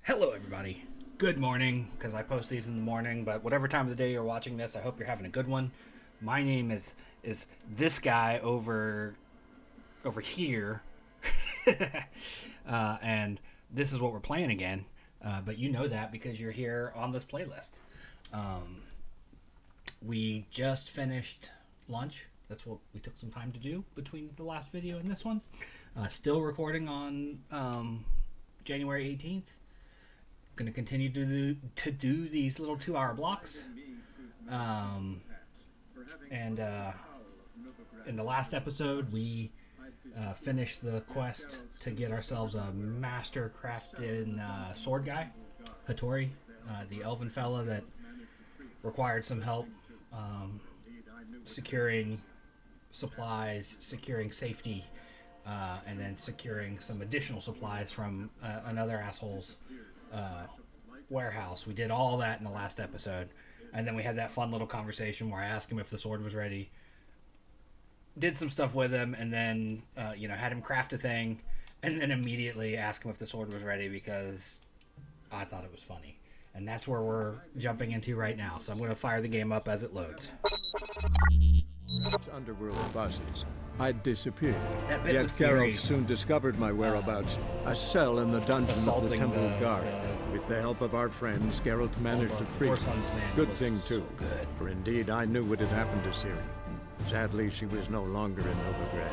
Hello, everybody. Good morning, because I post these in the morning. But whatever time of the day you're watching this, I hope you're having a good one. My name is this guy over here, and this is what we're playing again. But you know that because you're here on this playlist. We just finished lunch. That's what we took some time to do between the last video and this one. Still recording on January 18th. Going to continue to do these little 2-hour blocks. And in the last episode, we finished the quest to get ourselves a master crafted sword guy, Hattori, the elven fella that required some help securing supplies, securing safety, and then securing some additional supplies from another asshole's warehouse. We did all that in the last episode, and then we had that fun little conversation where I asked him if the sword was ready, did some stuff with him, and then had him craft a thing, and then immediately asked him if the sword was ready because I thought it was funny. And that's where we're jumping into right now, so I'm going to fire the game up as it loads. Underworld bosses. I'd disappeared. Yet Geralt soon discovered my whereabouts. A cell in the dungeon of the Temple Guard. With the help of our friends, Geralt managed to free her. Good thing, too. So for indeed, I knew what had happened to Ciri. Sadly, she was no longer in Novigrad.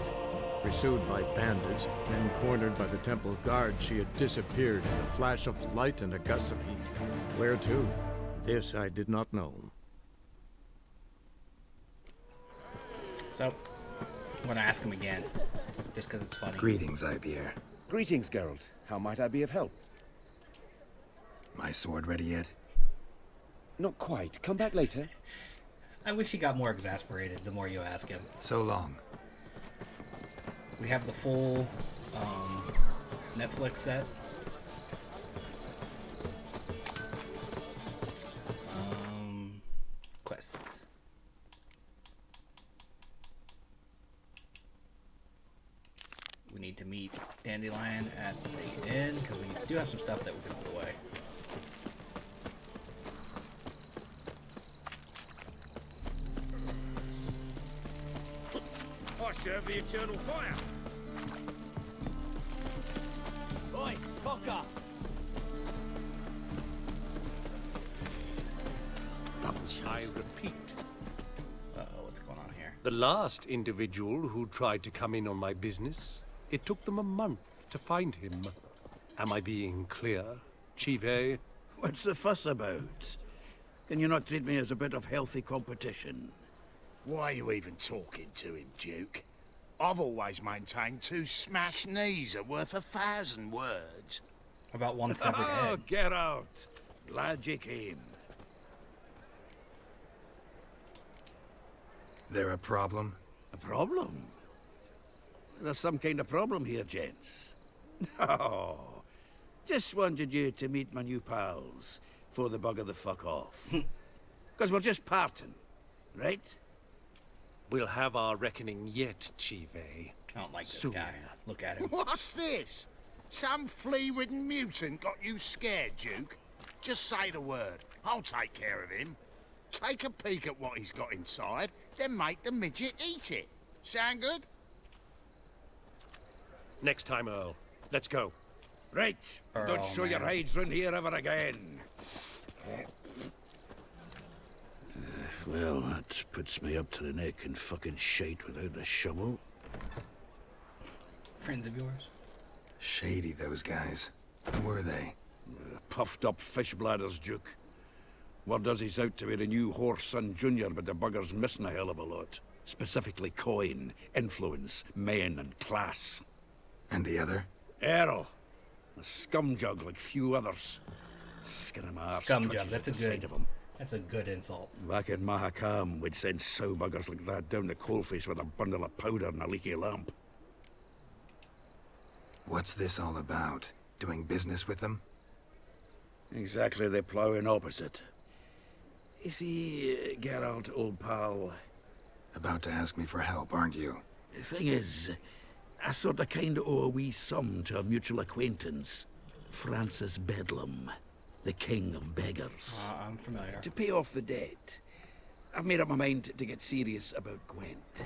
Pursued by bandits, then cornered by the Temple Guard, she had disappeared in a flash of light and a gust of heat. Where to? This I did not know. So, I'm going to ask him again, just because it's funny. Greetings, Ibeer. Greetings, Geralt. How might I be of help? My sword ready yet? Not quite. Come back later. I wish he got more exasperated the more you ask him. So long. We have the full Netflix set. Quests. We need to meet Dandelion at the inn because we do have some stuff that we can put away. I serve the eternal fire. Oi, fucker! I repeat, Uh-oh, what's going on here? the last individual who tried to come in on my business, it took them a month to find him. Am I being clear, Chive? What's the fuss about? Can you not treat me as a bit of healthy competition? Why are you even talking to him, Duke? I've always maintained 2 smashed knees are worth 1,000 words. About one severed Oh, head. get out! Glad you came. There a problem? A problem? There's some kind of problem here, gents. No. Just wanted you to meet my new pals before the bugger the fuck off. Because we're just parting, right? We'll have our reckoning yet, Chive. I don't like this Soon. guy. Look at him. What's this? Some flea-ridden mutant got you scared, Duke? Just say the word. I'll take care of him. Take a peek at what he's got inside, then make the midget eat it. Sound good? Next time, Earl. Let's go. Right. Earl, Don't show your man. hides round here ever again. Well, that puts me up to the neck in fucking shite without a shovel. Friends of yours? Shady, those guys. Who were they? Puffed up fish bladders, Duke. Word does he's out to be the new Whoreson Junior, but the bugger's missing a hell of a lot. Specifically coin, influence, men, and class. And the other? Earl. A scumjug like few others. Skin of my arse Scumjug, twitches that's at a the sight good- of him. That's a good insult. Back in Mahakam, we'd send sow buggers like that down the coalface with a bundle of powder and a leaky lamp. What's this all about? Doing business with them? Exactly the ploughing opposite. You see, Geralt, old pal, About to ask me for help, aren't you? the thing is, I sort of kind of owe a wee sum to a mutual acquaintance. Francis Bedlam, the king of beggars. I'm familiar. To pay off the debt, I've made up my mind to get serious about Gwent.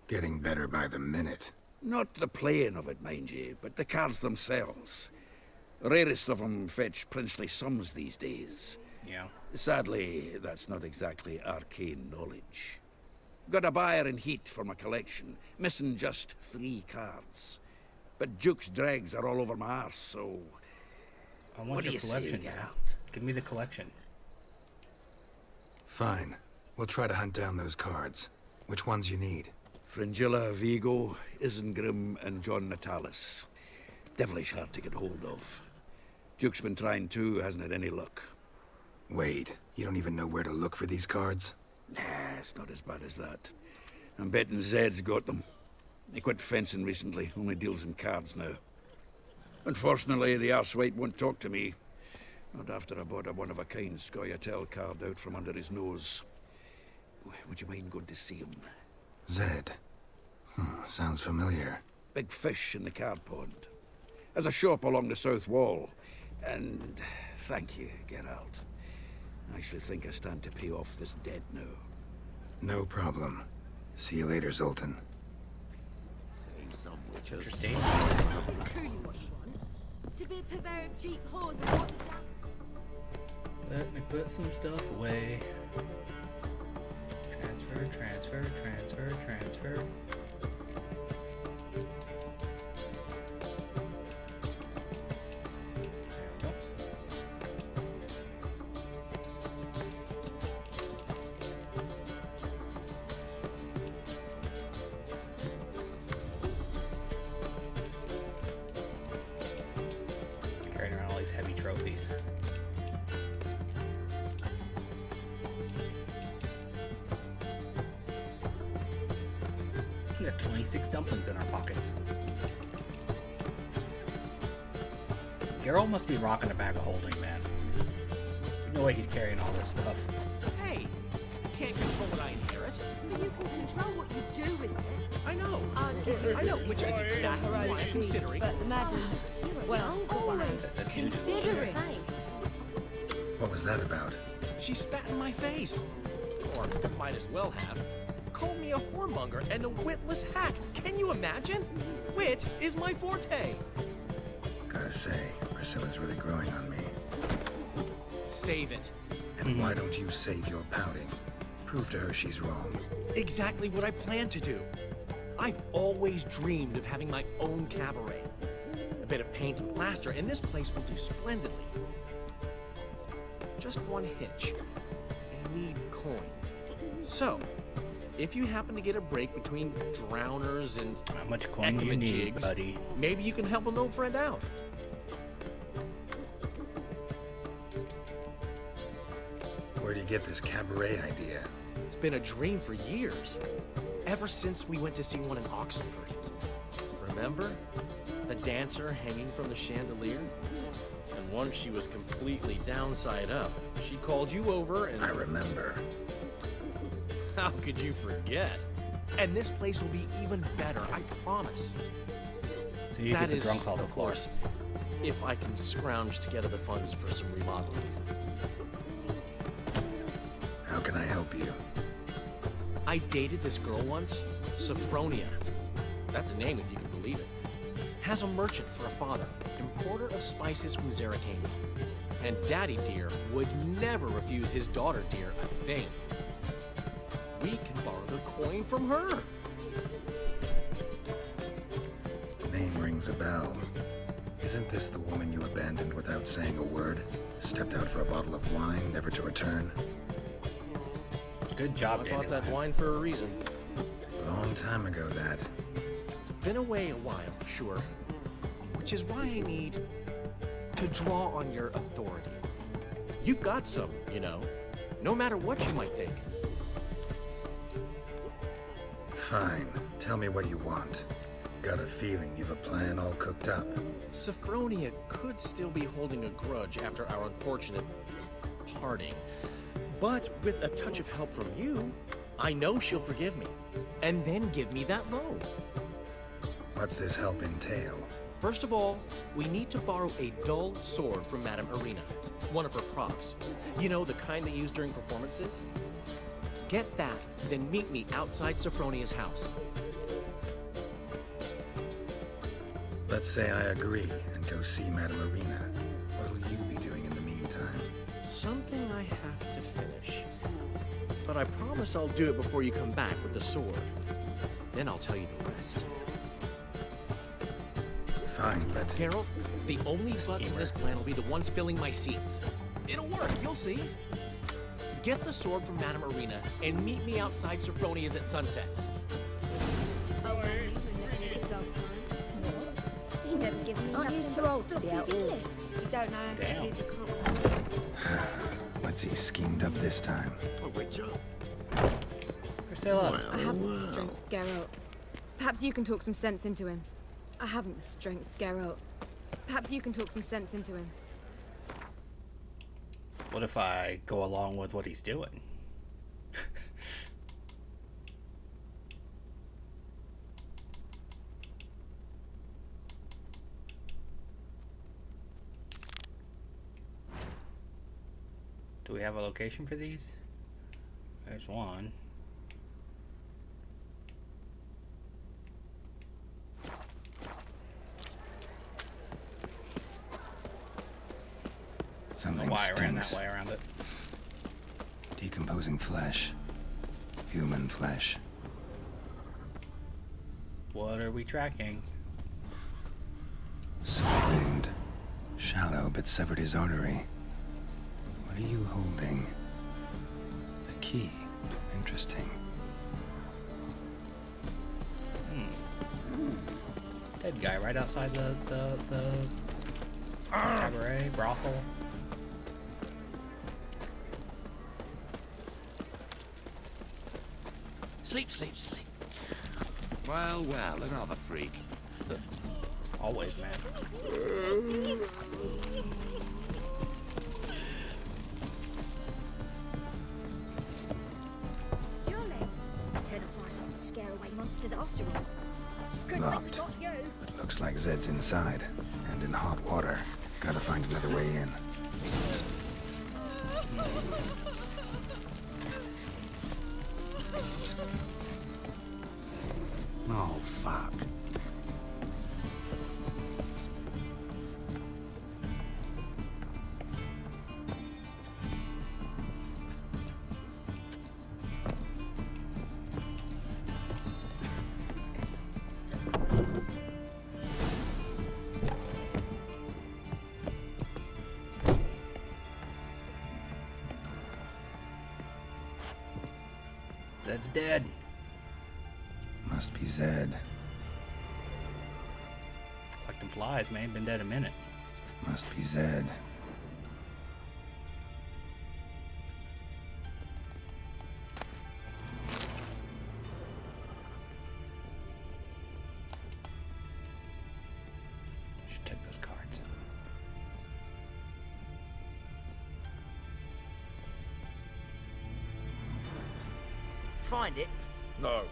Getting better by the minute. Not the playing of it, mind you, but the cards themselves. The rarest of them fetch princely sums these days. Yeah. Sadly, that's not exactly arcane knowledge. Got a buyer in heat for my collection, missing just 3 cards. But Duke's dregs are all over my arse, so... I want What do your you say, collection, man. Geralt? Give me the collection. Fine. We'll try to hunt down those cards. Which ones you need? Fringilla, Vigo, Isengrim, and John Natalis. Devilish hard to get hold of. Duke's been trying too, hasn't had any luck. Wait, you don't even know where to look for these cards? Nah, it's not as bad as that. I'm betting Zed's got them. He quit fencing recently, only deals in cards now. Unfortunately, the arsewite won't talk to me. Not after I bought a one-of-a-kind Scoia'tael card out from under his nose. Would you mind going to see him? Zed. Sounds familiar. Big fish in the card pond. Has a shop along the south wall. And thank you, Geralt. I actually think I stand to pay off this debt now. No problem. See you later, Zoltan. Interesting. Truly what you want. To be a purveyor of cheap whores and watered down. Let me put some stuff away. Transfer, transfer, transfer, transfer. There we go. Carrying around all these heavy trophies. We got 26 dumplings in our pockets. Geralt must be rocking a bag of holding, man. No way he's carrying all this stuff. Hey, I can't control what I inherit. Well, you can control what you do with it. I know. I'll give you I know, which is exactly why I'm considering. But the madam, well, always considering. What was that about? She spat in my face. Or might as well have. Called me a whoremonger and a witless hack. Can you imagine? Wit is my forte. Gotta say, Priscilla's really growing on me. Save it. And why don't you save your pouting? Prove to her she's wrong. Exactly what I plan to do. I've always dreamed of having my own cabaret. A bit of paint and plaster, and this place will do splendidly. Just one hitch. I need coin. So, if you happen to get a break between drowners and How much coin do you need, jigs, buddy? maybe you can help an old friend out. Where do you get this cabaret idea? It's been a dream for years. Ever since we went to see one in Oxenford. Remember? The dancer hanging from the chandelier? And once she was completely downside up, she called you over and... I remember. How could you forget? And this place will be even better, I promise. So you That get the is, drunk off the of floor. course, if I can scrounge together the funds for some remodeling. How can I help you? I dated this girl once, Sophronia. That's a name if you can believe it. Has a merchant for a father, importer of spices from Zerrikania. And Daddy Dear would never refuse his daughter Dear a thing. We can borrow the coin from her. Name rings a bell. Isn't this the woman you abandoned without saying a word? Stepped out for a bottle of wine, never to return? Good job, I bought Dandelion. that wine for a reason. Long time ago, that. Been away a while, sure. Which is why I need to draw on your authority. You've got some, you know, no matter what you might think. Fine. Tell me what you want. Got a feeling you've a plan all cooked up. Sophronia could still be holding a grudge after our unfortunate parting. But with a touch of help from you, I know she'll forgive me. And then give me that loan. What's this help entail? First of all, we need to borrow a dull sword from Madame Irina, one of her props. You know, the kind they use during performances? Get that, then meet me outside Sophronia's house. Let's say I agree and go see Madame Irina. What'll you be doing in the meantime? Something I have to finish. But I promise I'll do it before you come back with the sword. Then I'll tell you the rest. Fine, but... Geralt, the only butts in this plan will be the ones filling my seats. It'll work, you'll see. Get the sword from Madame Irina and meet me outside Sophronia's at sunset. He never given me nothing. Aren't you too old to be out all? You don't know how to Damn. keep a conversation. What's he schemed up this time? Priscilla. I haven't the strength, Geralt. Perhaps you can talk some sense into him. I haven't the strength, Geralt. Perhaps you can talk some sense into him. What if I go along with what he's doing? Do we have a location for these? There's one. Something Why I ran stinks. that way around it. Decomposing flesh. Human flesh. What are we tracking? Sword wound. Shallow, but severed his artery. What are you holding? A key. Interesting. Dead guy right outside the cabaret, brothel. Sleep, sleep, sleep. Well, well, another freak. Always, man. Surely. Turn of fire doesn't scare away monsters after all. Good thing we Locked. got you. But looks like Zed's inside. And in hot water. Gotta find another way in. Oh, fuck. Zed's dead. Must be Zed. Collecting flies, man. Been dead a minute. Must be Zed. Should take those cards. Find it? No.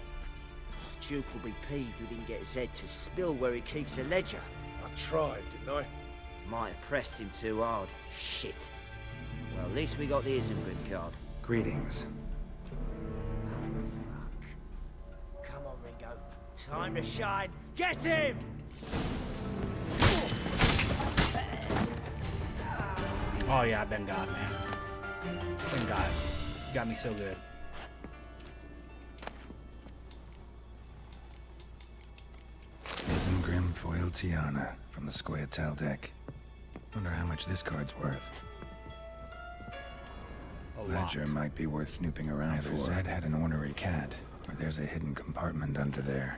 Duke will be peeved we didn't get Zed to spill where he keeps the ledger. I tried, didn't I? Might have pressed him too hard. Shit. Well, at least we got the Isengrim card. Greetings. Come on, Ringo. Time to shine. Get him! Oh yeah, I've been God, man. Been God. Got me so good. Isengrim foil Tiana from the Scoia'tael deck. Wonder how much this card's worth. A lot. Ledger might be worth snooping around for. Zed had an ornery cat, or there's a hidden compartment under there.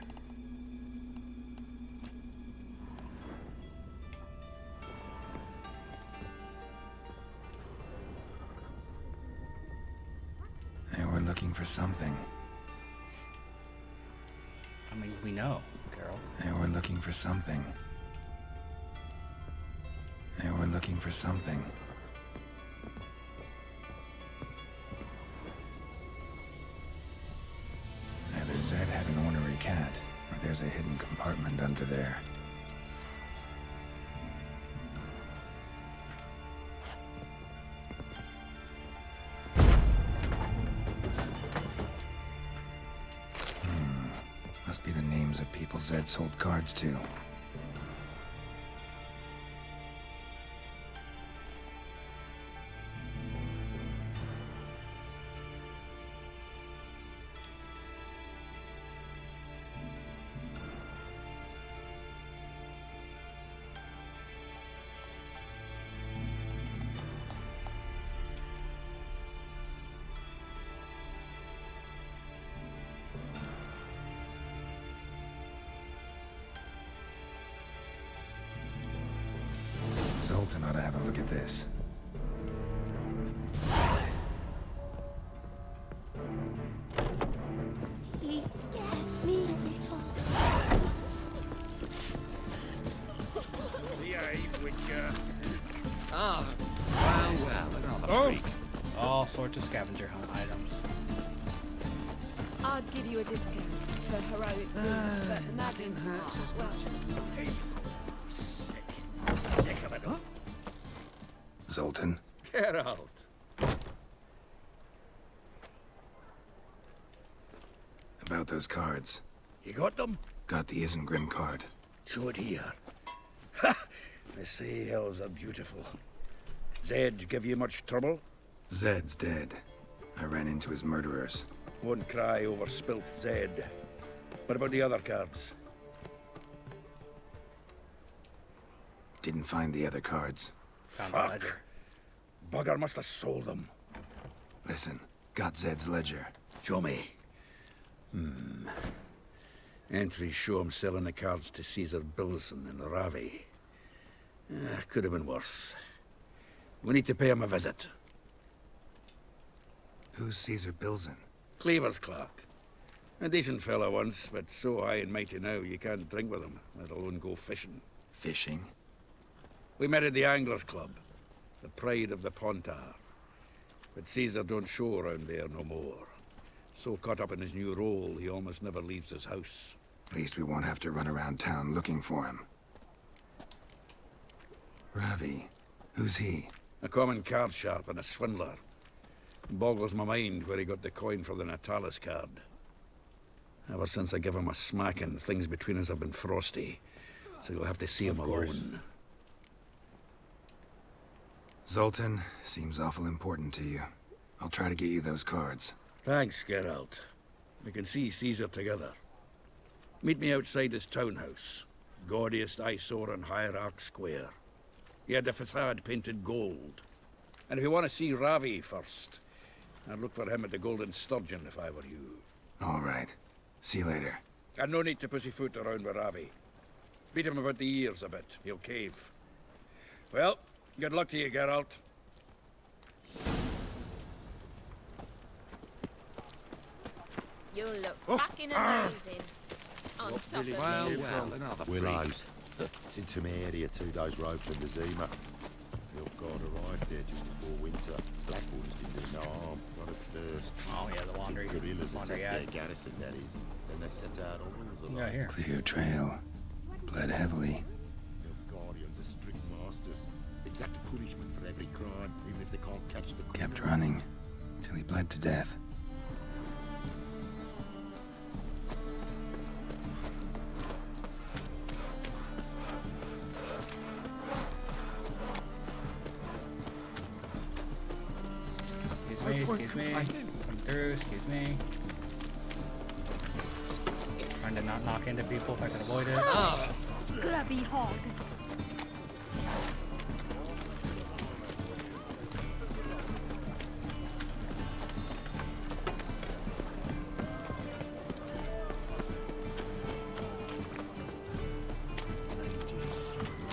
Hey, we're looking for something. I mean, we know, Carol. Hey, we're looking for something. Hey, we're looking for something. Either Zed had an ornery cat, or there's a hidden compartment under there. scums of people Zed sold cards to. Zoltan ought to have a look at this. He scares me a little. Behave, Witcher. Ah, Well, another freak. All sorts of scavenger hunt items. I'd give you a discount for heroic deeds, but the Nothing magic hurts as well, much as the pain. Sick. Sick of it. Huh? Zoltan? Geralt. About those cards. You got them? Got the Isengrim card. Show it here. Ha! The sails are beautiful. Zed give you much trouble? Zed's dead. I ran into his murderers. Won't cry over spilt Zed. What about the other cards? Didn't find the other cards. Found a ledger. Bugger must have sold them. Listen, got Zed's ledger. Show me. Entries show him selling the cards to Caesar Bilson in Ravi. Could have been worse. We need to pay him a visit. Who's Caesar Bilson? Cleaver's clerk. A decent fellow once, but so high and mighty now you can't drink with him, let alone go fishing. Fishing? We met at the Anglers Club, the pride of the Pontar. But Caesar don't show around there no more. So caught up in his new role, he almost never leaves his house. At least we won't have to run around town looking for him. Ravi, who's he? A common card sharp and a swindler. Boggles my mind where he got the coin for the Natalis card. Ever since I gave him a smacking, things between us have been frosty. So you'll have to see him alone. Zoltan, seems awful important to you. I'll try to get you those cards. Thanks, Geralt. We can see Caesar together. Meet me outside his townhouse. Gaudiest eyesore on Hierarch Square. He had the facade painted gold. And if you want to see Ravi first, I'd look for him at the Golden Sturgeon if I were you. All right. See you later. And no need to pussyfoot around with Ravi. Beat him about the ears a bit. He'll cave. Well, good luck to you, Geralt. You look fucking amazing. On top of Well, me. another freak. Willows. It's into my area, 2 days' road from the Zima. Nilfgaard arrived there just before winter. Blackwater's didn't do no harm, not at first. Oh yeah, the laundry. Guerrillas Laundry attacked ad. their garrison, that is. Then they set out on wheels Yeah, here. Clear trail. Bled heavily. Nilfgaardians are strict masters. Exact punishment for every crime, even if they can't catch the criminal. Kept running. Till he bled to death. Excuse me. Come through, excuse me. Trying to not knock into people if I can avoid it. Scrubby hog.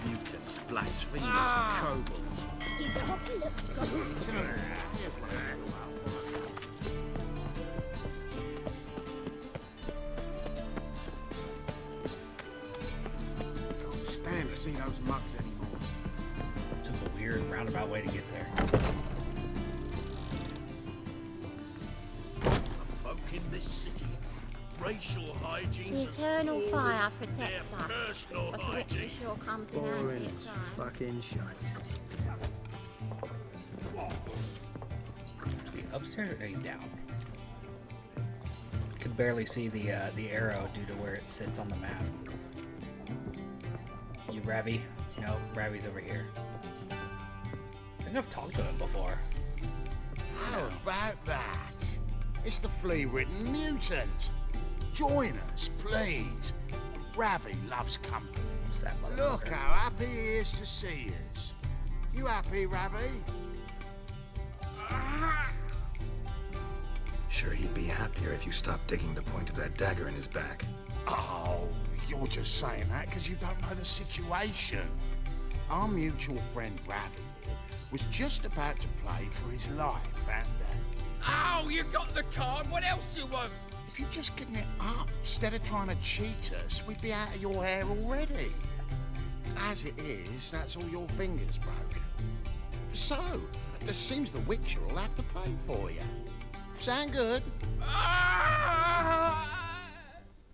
mutants, blasphemers, kobolds. Give the hog a look. Can't stand to see those mugs anymore. Took a weird roundabout way to get there. The folk in this city, racial hygiene. The eternal fire protects us. Personal But the witcher sure comes in handy at times. Fucking shite. Is he upstairs or he's down? Could barely see the arrow due to where it sits on the map. You Ravi? No, Ravi's over here. I think I've talked to him before. How about that? It's the flea-ridden mutant. Join us, please. Ravi loves company. Look how happy he is to see us. You happy, Ravi? Sure, he'd be happier if you stopped digging the point of that dagger in his back. Oh, you're just saying that because you don't know the situation. Our mutual friend Ravi here was just about to play for his life, and Oh, you got the card. What else do you want? if you'd just given it up instead of trying to cheat us, we'd be out of your hair already. As it is, that's all your fingers broken. So, it seems the Witcher will have to pay for you. Sound good?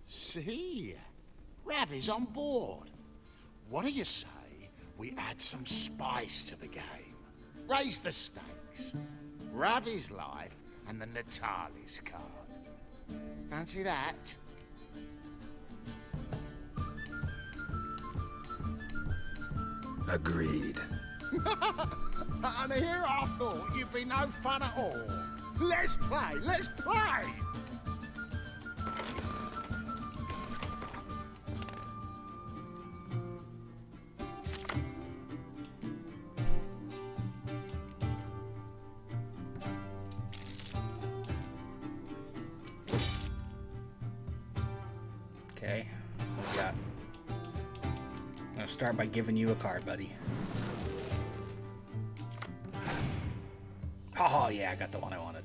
See? Ravi's on board. What do you say we add some spice to the game? Raise the stakes. Ravi's life and the Natalis card. Fancy that? Agreed. And here I thought you'd be no fun at all. Let's play, let's play! Okay, what we got? I'm gonna start by giving you a card, buddy. Oh yeah, I got the one I wanted.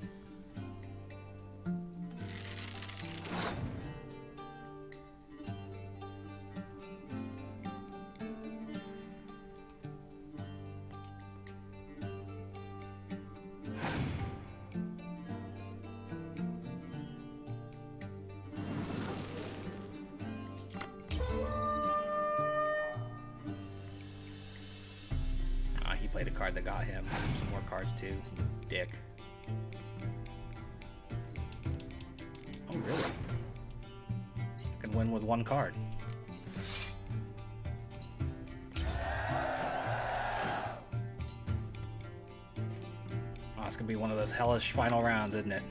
He played a card that got him. Some more cards too. Dick. Oh, really? I can win with one card. Oh, it's gonna be one of those hellish final rounds, isn't it?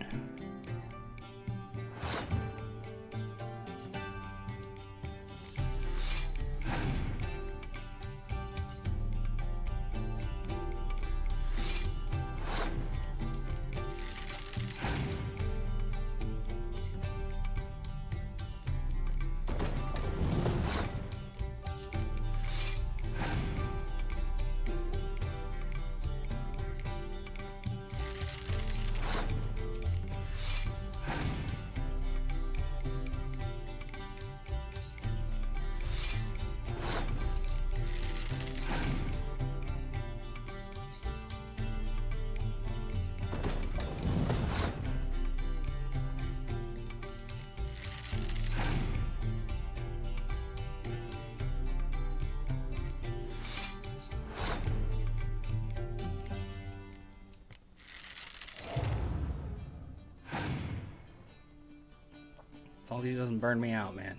As long as he doesn't burn me out, man.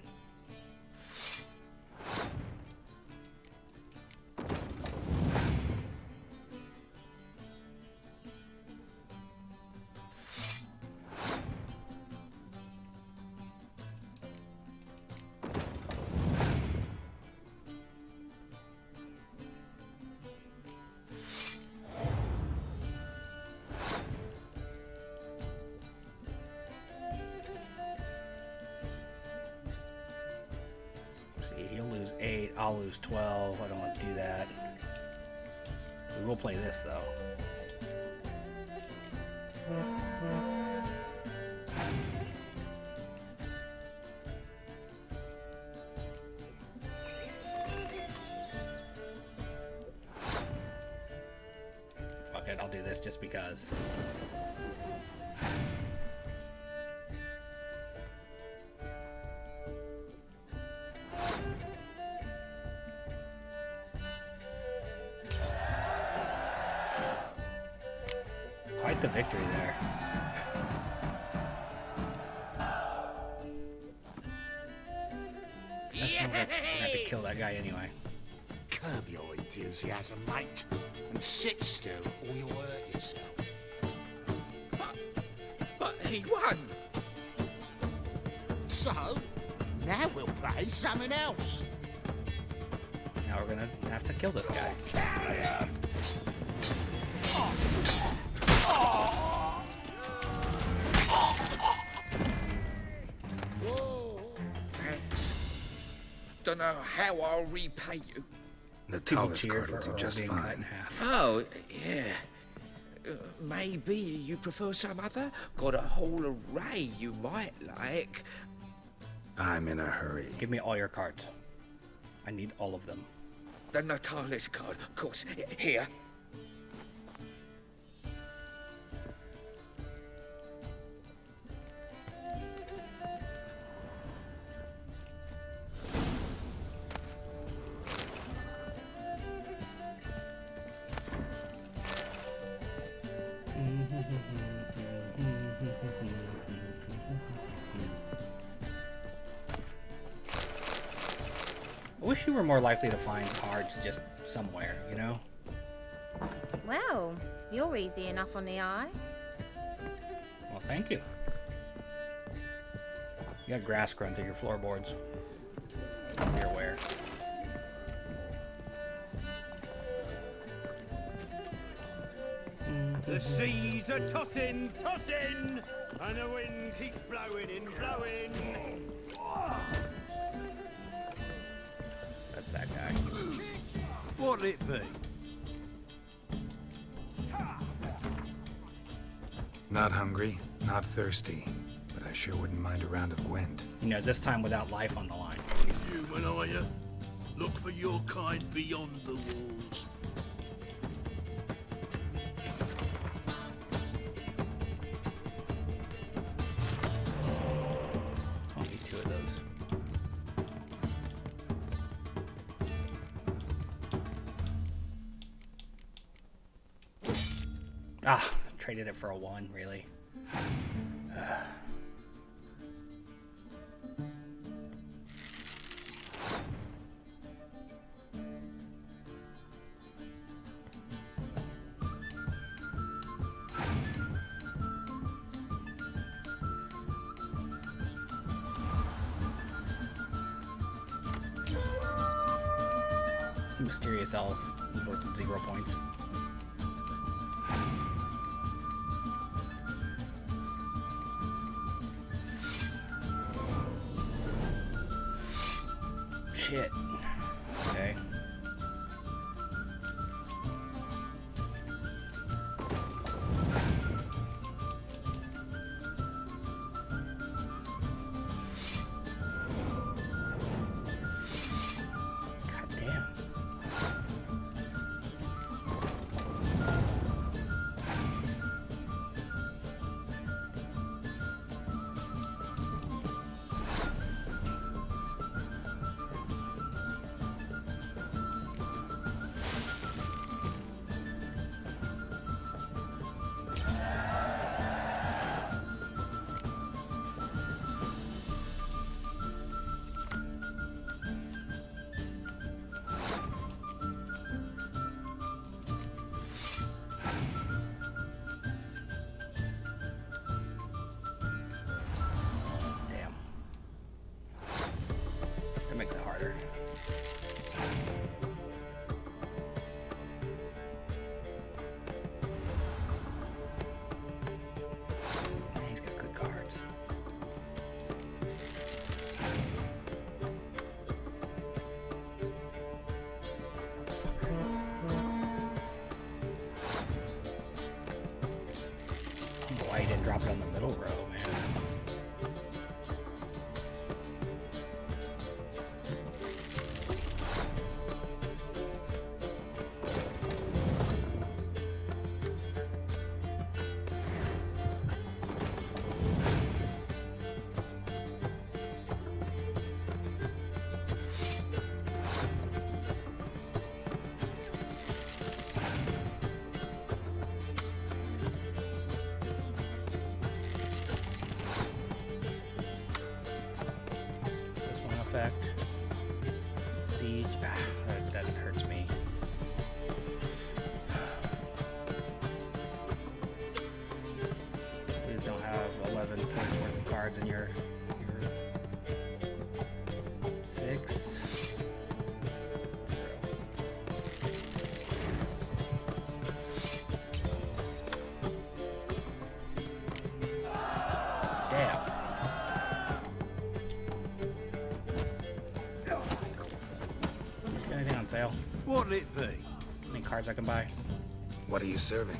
He'll lose 8, I'll lose 12. I don't want to do that. We will play this though. Fuck it, I'll do this just because. Quite the victory there. have to kill that guy anyway. Curb your enthusiasm, mate, and sit still or you'll hurt yourself. But he won. So, now we'll play something else. Now we're gonna have to kill this guy. Thanks. Don't know how I'll repay you. Natalis cheer card will for do Earl just being cut in fine. half. Oh, yeah. Maybe you prefer some other? Got a whole array you might like. I'm in a hurry. Give me all your cards. I need all of them. The Natalis card, of course. Here. I wish you were more likely to find cards just somewhere, you know? Well, you're easy enough on the eye. Well, thank you. You got grass growing through your floorboards. You're aware. The seas are tossing, tossing, and the wind keeps blowing and blowing. That's that guy. What'll it be? Not hungry, not thirsty, but I sure wouldn't mind a round of Gwent. You know, this time without life on the line. Human, are you? Look for your kind beyond the walls. I'll need 2 of those. Ah, traded it for a 1, really. Mysterious elf is worth 0 points. Shit. Okay. God damn. Damn. That makes it harder. Man, he's got good cards. Why he didn't drop it on the middle row, man. cards in your 6. 0. Damn. Got anything on sale? What'll it be? Any cards I can buy? What are you serving?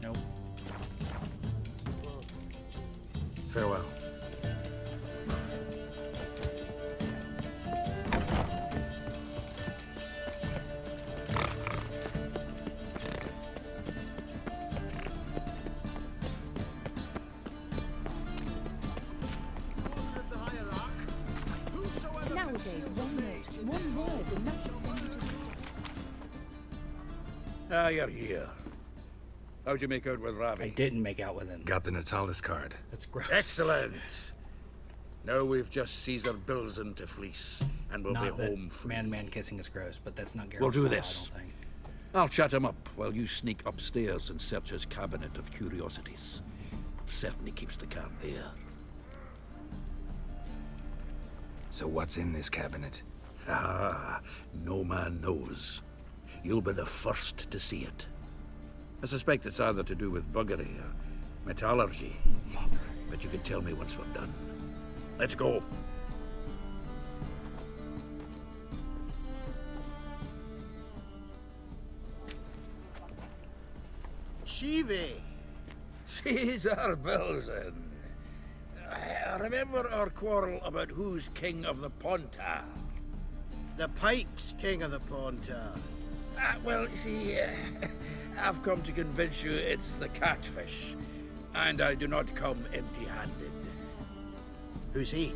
Nope. Farewell. Nowadays, one note, one word's enough to send you to the stake. Ah, you're here. How'd you make out with Ravi? I didn't make out with him. Got the Natalis card. That's gross. Excellent. Now we've just Caesar Bilzen to fleece, and we'll Not be that home free. man kissing is gross, but that's not Geralt. We'll do style, this. I don't think. I'll chat him up while you sneak upstairs and search his cabinet of curiosities. Certainly keeps the cat there. So what's in this cabinet? Ah, no man knows. You'll be the first to see it. I suspect it's either to do with buggery or metallurgy. But you can tell me once we're done. Let's go. Chivi. Caesar Bilzen. I remember our quarrel about who's king of the Pontar. The Pike's king of the Pontar. Well, you see, I've come to convince you it's the catfish, and I do not come empty-handed. Who's he?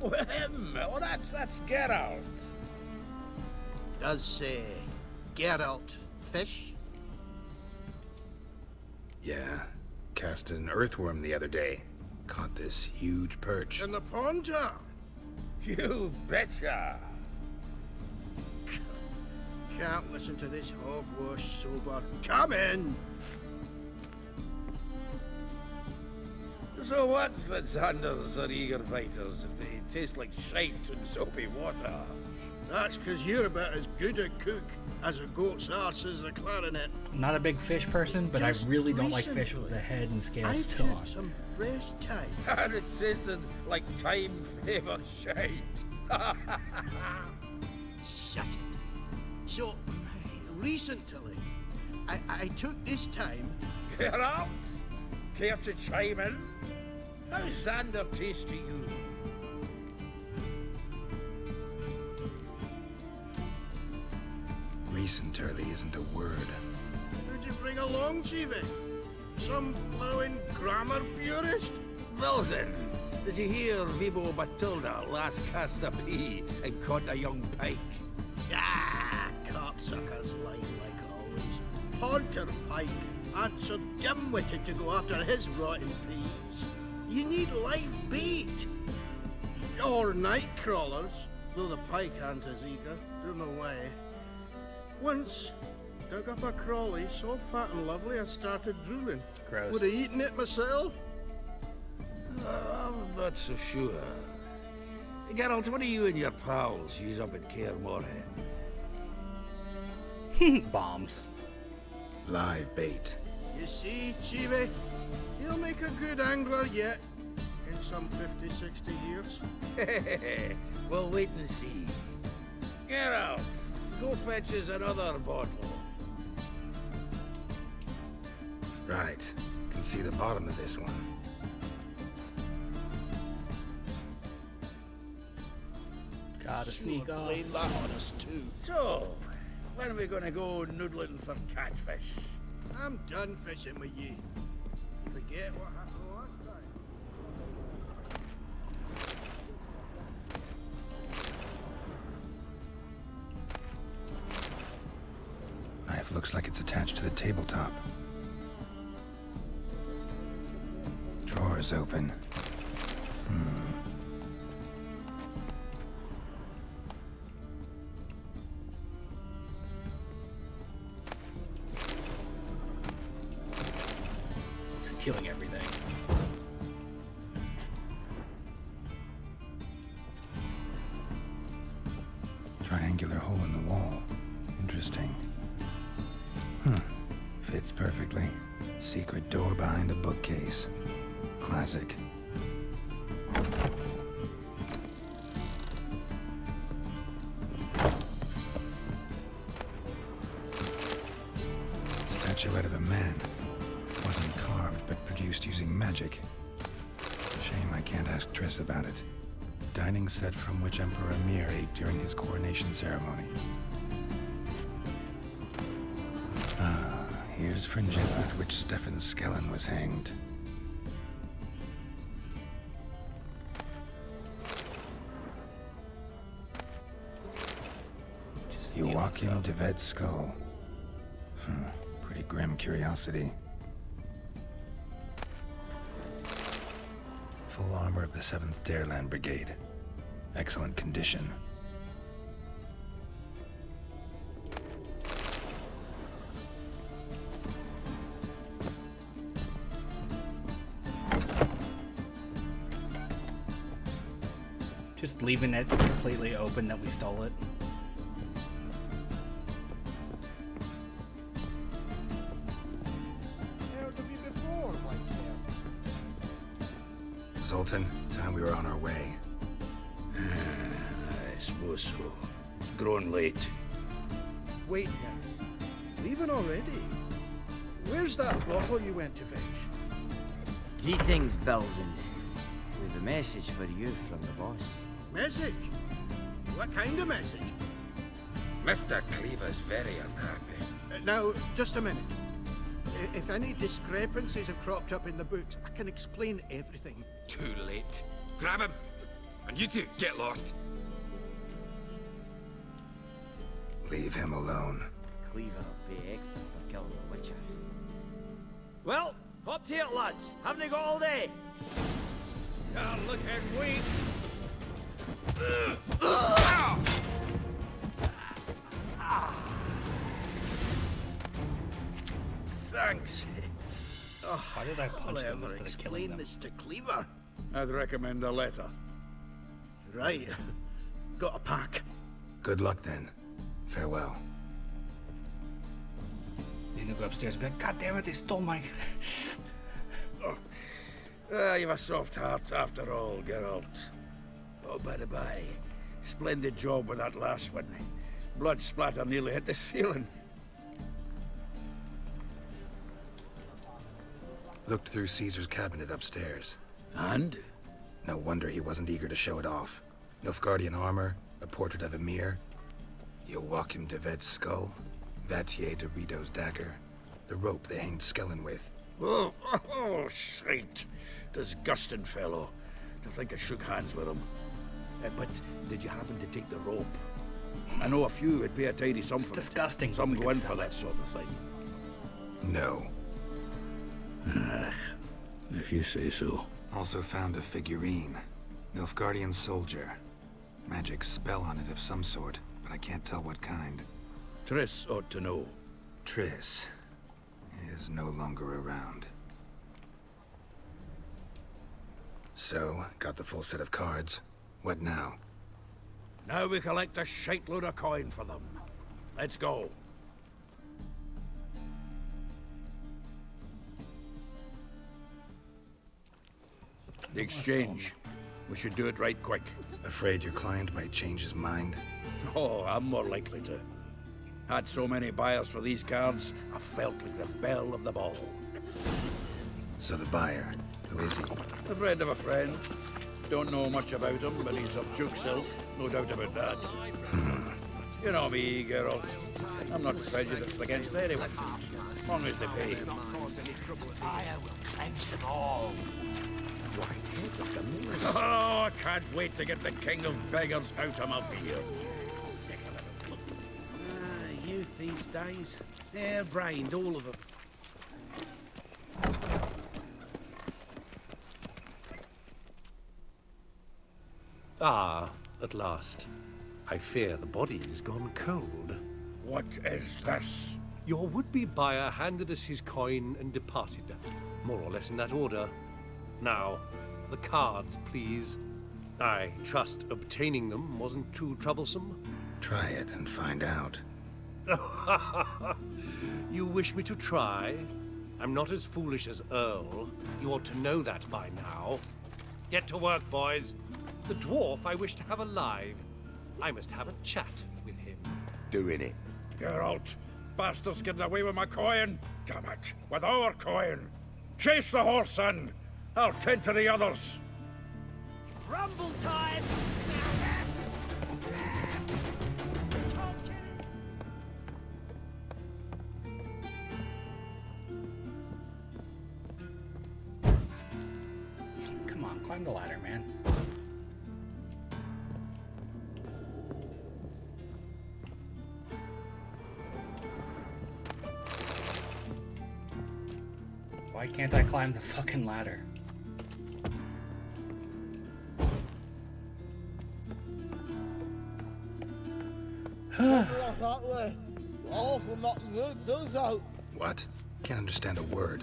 Oh, him! Oh, that's Geralt. Does Geralt fish? Yeah. Cast an earthworm the other day. Caught this huge perch. In the Pontar? You betcha! Can't listen to this hogwash sober. Come in! So what, Fitzhanders or eager biters, if they taste like shite and soapy water? That's 'cause you're about as good a cook as a goat's arse is a clarinet. I'm not a big fish person, but Just I really don't like fish recently, with the head and I scales still took on. some fresh thyme. And it tasted like thyme-flavoured shite. Shut it. So, recently, I took this time. Geralt, care to chime in? How's Xander taste to you? Recently isn't a word. Who'd you bring along, Chivi? Some blowing grammar purist? Bilzen, did you hear Vibo Batilda last cast a pea and caught a young pike? Ah, cocksuckers lying like always. Haunter Pike aren't so dim-witted to go after his rotten peas. You need live bait. Or night crawlers, though the pike aren't as eager. Don't know why. Once, dug up a crawly so fat and lovely I started drooling. Gross. Would have eaten it myself? I'm not so sure. Geralt, what do you and your pals use up at Kaer Morhen? Bombs. Live bait. You see, Chivi, you'll make a good angler yet. In some 50, 60 years. We'll wait and see. Geralt, go fetch us another bottle. Right. Can see the bottom of this one. Gotta sneak off. Laid that on us too. So, when are we gonna go noodling for catfish? I'm done fishing with you. Forget what happened last time. Knife looks like it's attached to the tabletop. Drawer's open. stealing everything. Triangular hole in the wall. Interesting. Fits perfectly. Secret door behind a bookcase. Classic. Statuette of a man. Wasn't carved, but produced using magic. Shame I can't ask Triss about it. Dining set from which Emperor Emir ate during his coronation ceremony. Here's fringing with which Stefan Skellen was hanged. Joachim de Ved's skull. Pretty grim curiosity. Full armor of the 7th Dareland Brigade. Excellent condition. Just leaving it completely open that we stole it. Heard of you before, Whitehair? Zoltan, time we were on our way. I suppose so. It's growing late. Wait now. Leaving already? Where's that bottle you went to fetch? Greetings, Belzen. We've a message for you from the boss. Message? What kind of message? Mr. Cleaver's very unhappy. Now, just a minute. If any discrepancies have cropped up in the books, I can explain everything. Too late. Grab him. And you two, get lost. Leave him alone. Cleaver will pay extra for killing the Witcher. Well, up to it, lads. Haven't they got all day? Ah, look and wait. Thanks. Why did I punch I'll them ever instead of killing explain them? this to Cleaver. I'd recommend a letter. Right. Got a pack. Good luck then. Farewell. He's gonna go upstairs and be like, God damn it, they stole my... You've a soft heart after all, Geralt. Oh, by the by, splendid job with that last one. Blood splatter nearly hit the ceiling. Looked through Caesar's cabinet upstairs. And? No wonder he wasn't eager to show it off. Nilfgaardian armor, a portrait of Emir, Joachim de Ved's skull, Vatier de Rideau's dagger, the rope they hanged Skellen with. Oh, shite. Disgusting fellow. To think I shook hands with him. But did you happen to take the rope? I know a few would pay a tidy sum for it. Disgusting. Some go in for that sort of thing. No. If you say so. Also found a figurine. Nilfgaardian soldier. Magic spell on it of some sort, but I can't tell what kind. Triss ought to know. Triss is no longer around. So, got the full set of cards. What now? Now we collect a shiteload of coin for them. Let's go. The exchange. We should do it right quick. Afraid your client might change his mind? Oh, I'm more likely to. Had so many buyers for these cards, I felt like the belle of the ball. So the buyer, who is he? A friend of a friend. Don't know much about him, but he's of Duke's ilk, no doubt about that. You know me, Geralt. I'm not prejudiced against anyone, as long as they pay. I will cleanse them all. Whitehead of the Moors. Oh, I can't wait to get the king of beggars out of my beard. Youth these days. Hair-brained, all of them. Ah, at last. I fear the body is gone cold. What is this? Your would-be buyer handed us his coin and departed. More or less in that order. Now, the cards, please. I trust obtaining them wasn't too troublesome. Try it and find out. You wish me to try? I'm not as foolish as Earl. You ought to know that by now. Get to work, boys. The dwarf I wish to have alive. I must have a chat with him. Doing it. Geralt, bastards getting away with my coin. Damn it, with our coin. Chase the horse in. I'll tend to the others. Rumble time! Come on, climb the ladder, man. Why can't I climb the fucking ladder? What? Can't understand a word.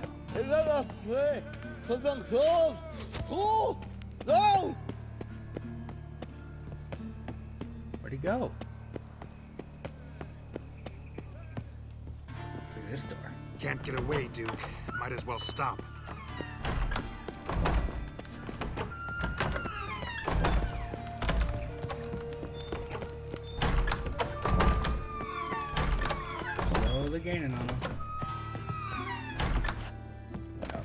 Where'd he go? Through this door. Can't get away, Duke. Might as well stop. Slowly gaining on him. Oh.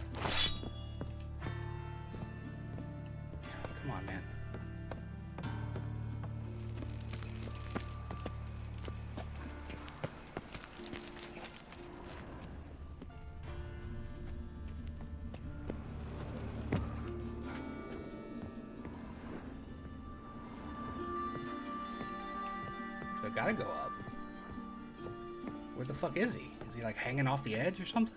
Come on, man. So I gotta go up. Where the fuck is he? Is he like hanging off the edge or something?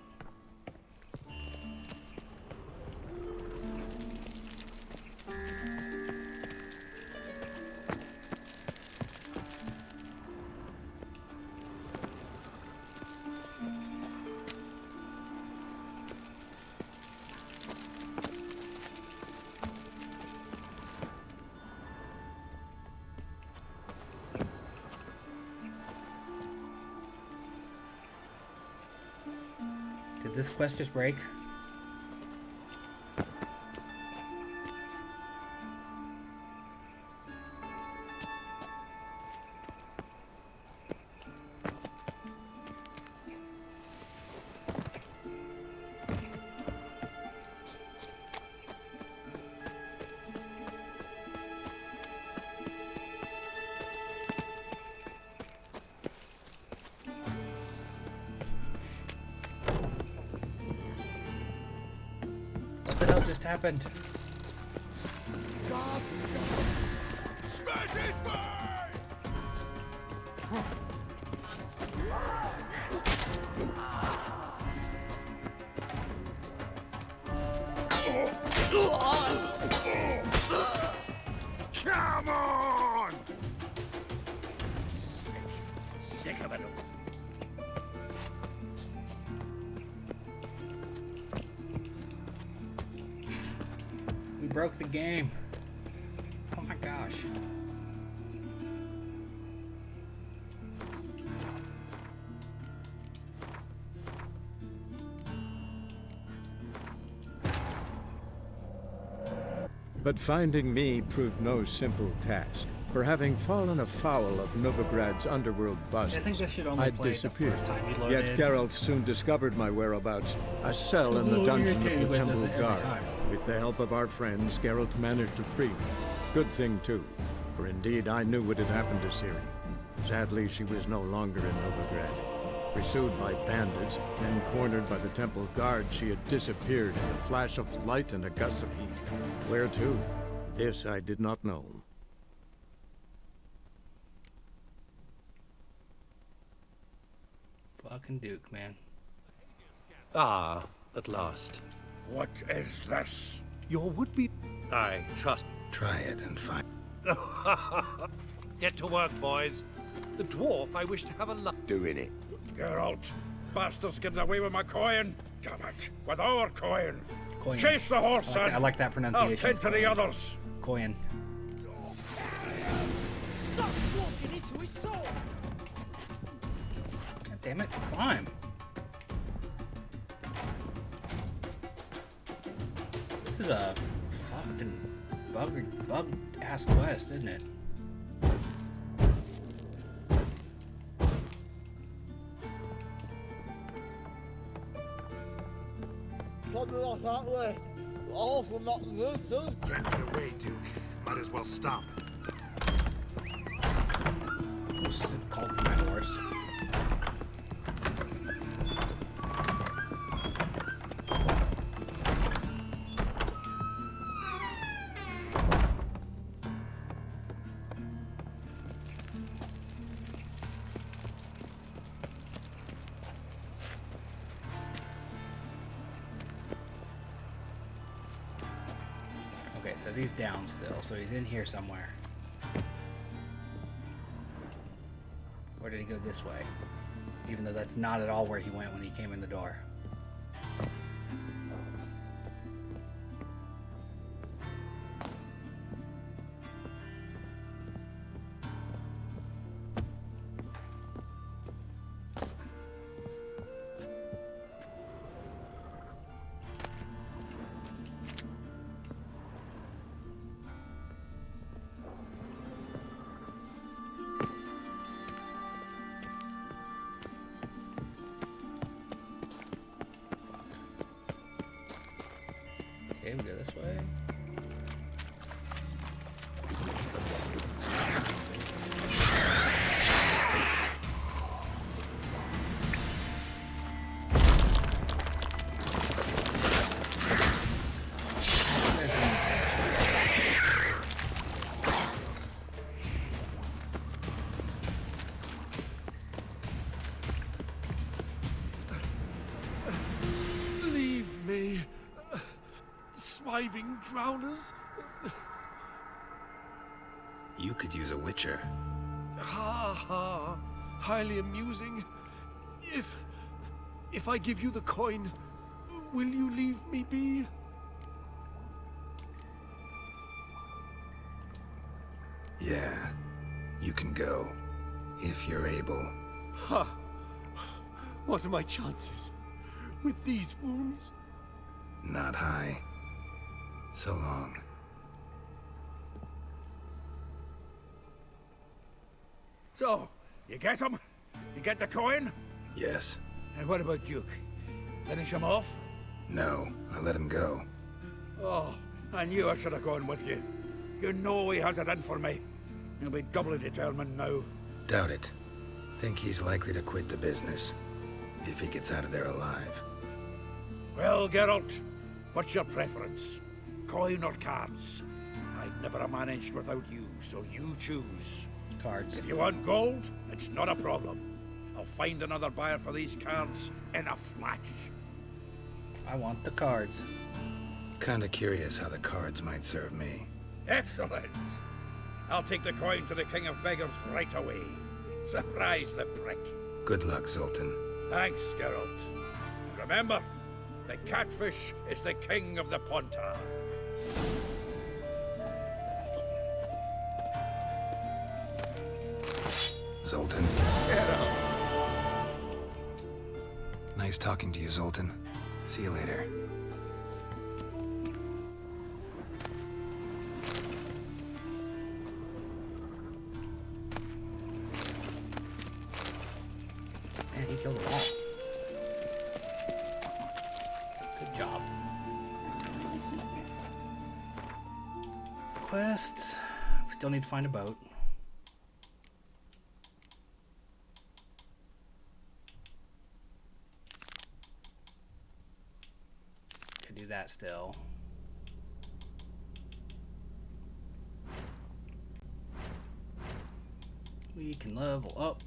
Did this quest just break? What the hell just happened? God! Smash his way! Come on! Sick of it all. We broke the game. Oh my gosh. But finding me proved no simple task. For having fallen afoul of Novigrad's underworld bust, I think this should only I'd play disappeared. the first time you load Yet in. Geralt soon discovered my whereabouts, a cell in the Ooh, dungeon of irritated the when it Temple does it every Guard. time. With the help of our friends, Geralt managed to free me. Good thing, too, for indeed I knew what had happened to Ciri. Sadly, she was no longer in Novigrad. Pursued by bandits, then cornered by the Temple Guard, she had disappeared in a flash of light and a gust of heat. Where to? This I did not know. Fucking Duke, man. Ah, at last. What is this? Your would-be... I trust... Try it and find... Get to work, boys. The dwarf I wish to have a Doing it. Geralt, bastards getting away with my coin. Damn it! With our coin! Coin. Chase the horse, son! I like that pronunciation. I'll tend to the others! Coin. Stop walking into his soul! God damn it, climb. This is a fucking bug-ass quest, isn't it? Something like that way. All from not good, does. Can't get away, Duke. Might as well stop. This is called for my horse. Okay, it says he's down still, so he's in here somewhere. Or did he go this way? Even though that's not at all where he went when he came in the door. Okay, we go this way. Leave me. Swiving drowners. You could use a witcher. Ha ha. Highly amusing. If I give you the coin, will you leave me be? Yeah, you can go. If you're able. Ha! What are my chances? With these wounds? Not high. So long. So, you get him? You get the coin? Yes. And what about Duke? Finish him off? No, I let him go. Oh, I knew I should have gone with you. You know he has it in for me. He'll be doubly determined now. Doubt it. Think he's likely to quit the business. If he gets out of there alive. Well, Geralt, what's your preference? Coin or cards? I'd never have managed without you, so you choose. Cards. If you want gold, it's not a problem. I'll find another buyer for these cards in a flash. I want the cards. Kinda curious how the cards might serve me. Excellent. I'll take the coin to the King of Beggars right away. Surprise the prick. Good luck, Zoltan. Thanks, Geralt. And remember, the catfish is the king of the Pontar. Zoltan. Nice talking to you, Zoltan. See you later. Man, he killed them all. Good job. Quests. We still need to find a boat. Could do that still. We can level up.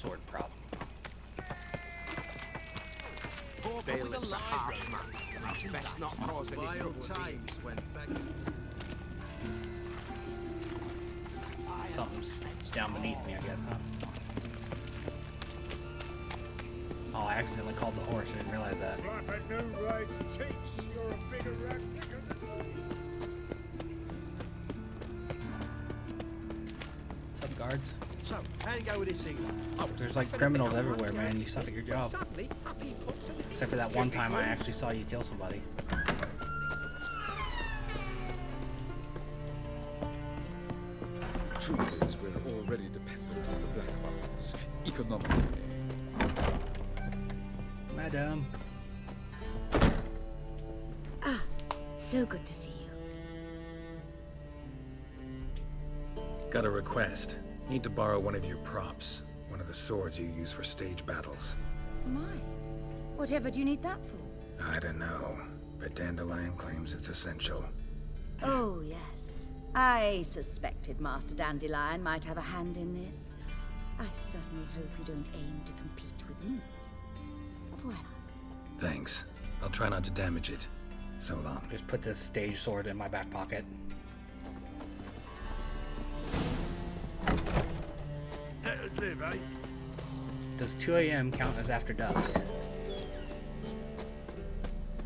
sword problem. Bailiff's a harsh man. Best not cause any trouble. Times when Something's down beneath me, I guess, huh? Oh, I accidentally called the horse. I didn't realize that. What's up, guards? So, how you go with this thing? There's like criminals everywhere, man. You suck at your job. Except for that one time I actually saw you kill somebody. Truth is, we're already dependent on the black markets, economically. Madam. Ah, so good to see you. Got a request. Need to borrow one of your props. One of the swords you use for stage battles. My, whatever do you need that for? I don't know, but Dandelion claims it's essential. Oh, yes. I suspected Master Dandelion might have a hand in this. I certainly hope you don't aim to compete with me. Voilà. Thanks. I'll try not to damage it. So long. Just put this stage sword in my back pocket. Does 2 a.m. count as after dusk?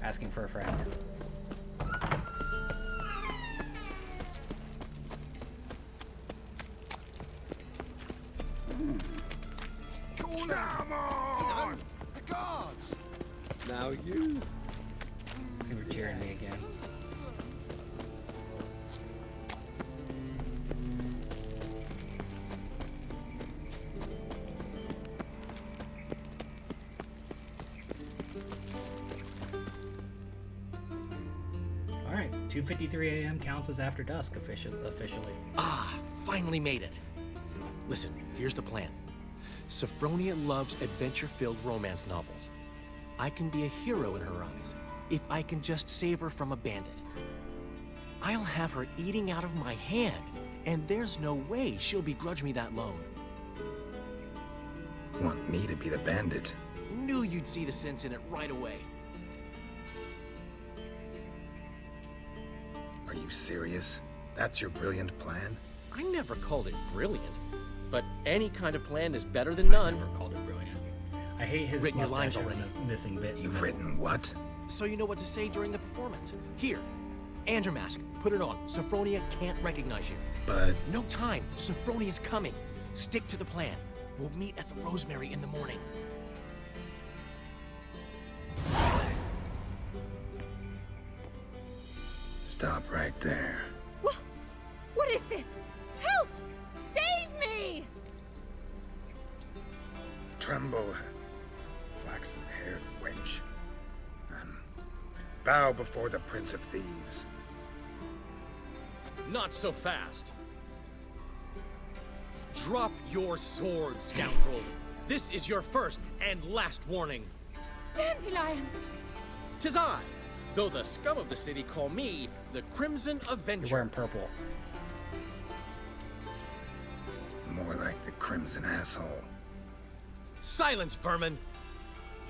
Asking for a friend. Come on! The guards! Now you. They were cheering me again. Alright, 2:53 a.m. counts as after dusk officially. Ah, finally made it. Listen, here's the plan. Sophronia loves adventure-filled romance novels. I can be a hero in her eyes if I can just save her from a bandit. I'll have her eating out of my hand, and there's no way she'll begrudge me that loan. Want me to be the bandit? Knew you'd see the sense in it right away. Are you serious? That's your brilliant plan? I never called it brilliant, but any kind of plan is better than none. I never called it brilliant. I hate his written your lines mustache already. having a missing bit. You've written what? So you know what to say during the performance. Here, and your mask. Put it on. Sophronia can't recognize you. But... No time. Sophronia's coming. Stick to the plan. We'll meet at the Rosemary in the morning. Stop right there. What is this? Help! Save me! Tremble, flaxen-haired wench. Bow before the Prince of Thieves. Not so fast. Drop your sword, scoundrel. This is your first and last warning. Dandelion! 'Tis I, though the scum of the city call me the Crimson Avenger. You're wearing purple. More like the Crimson Asshole. Silence, vermin!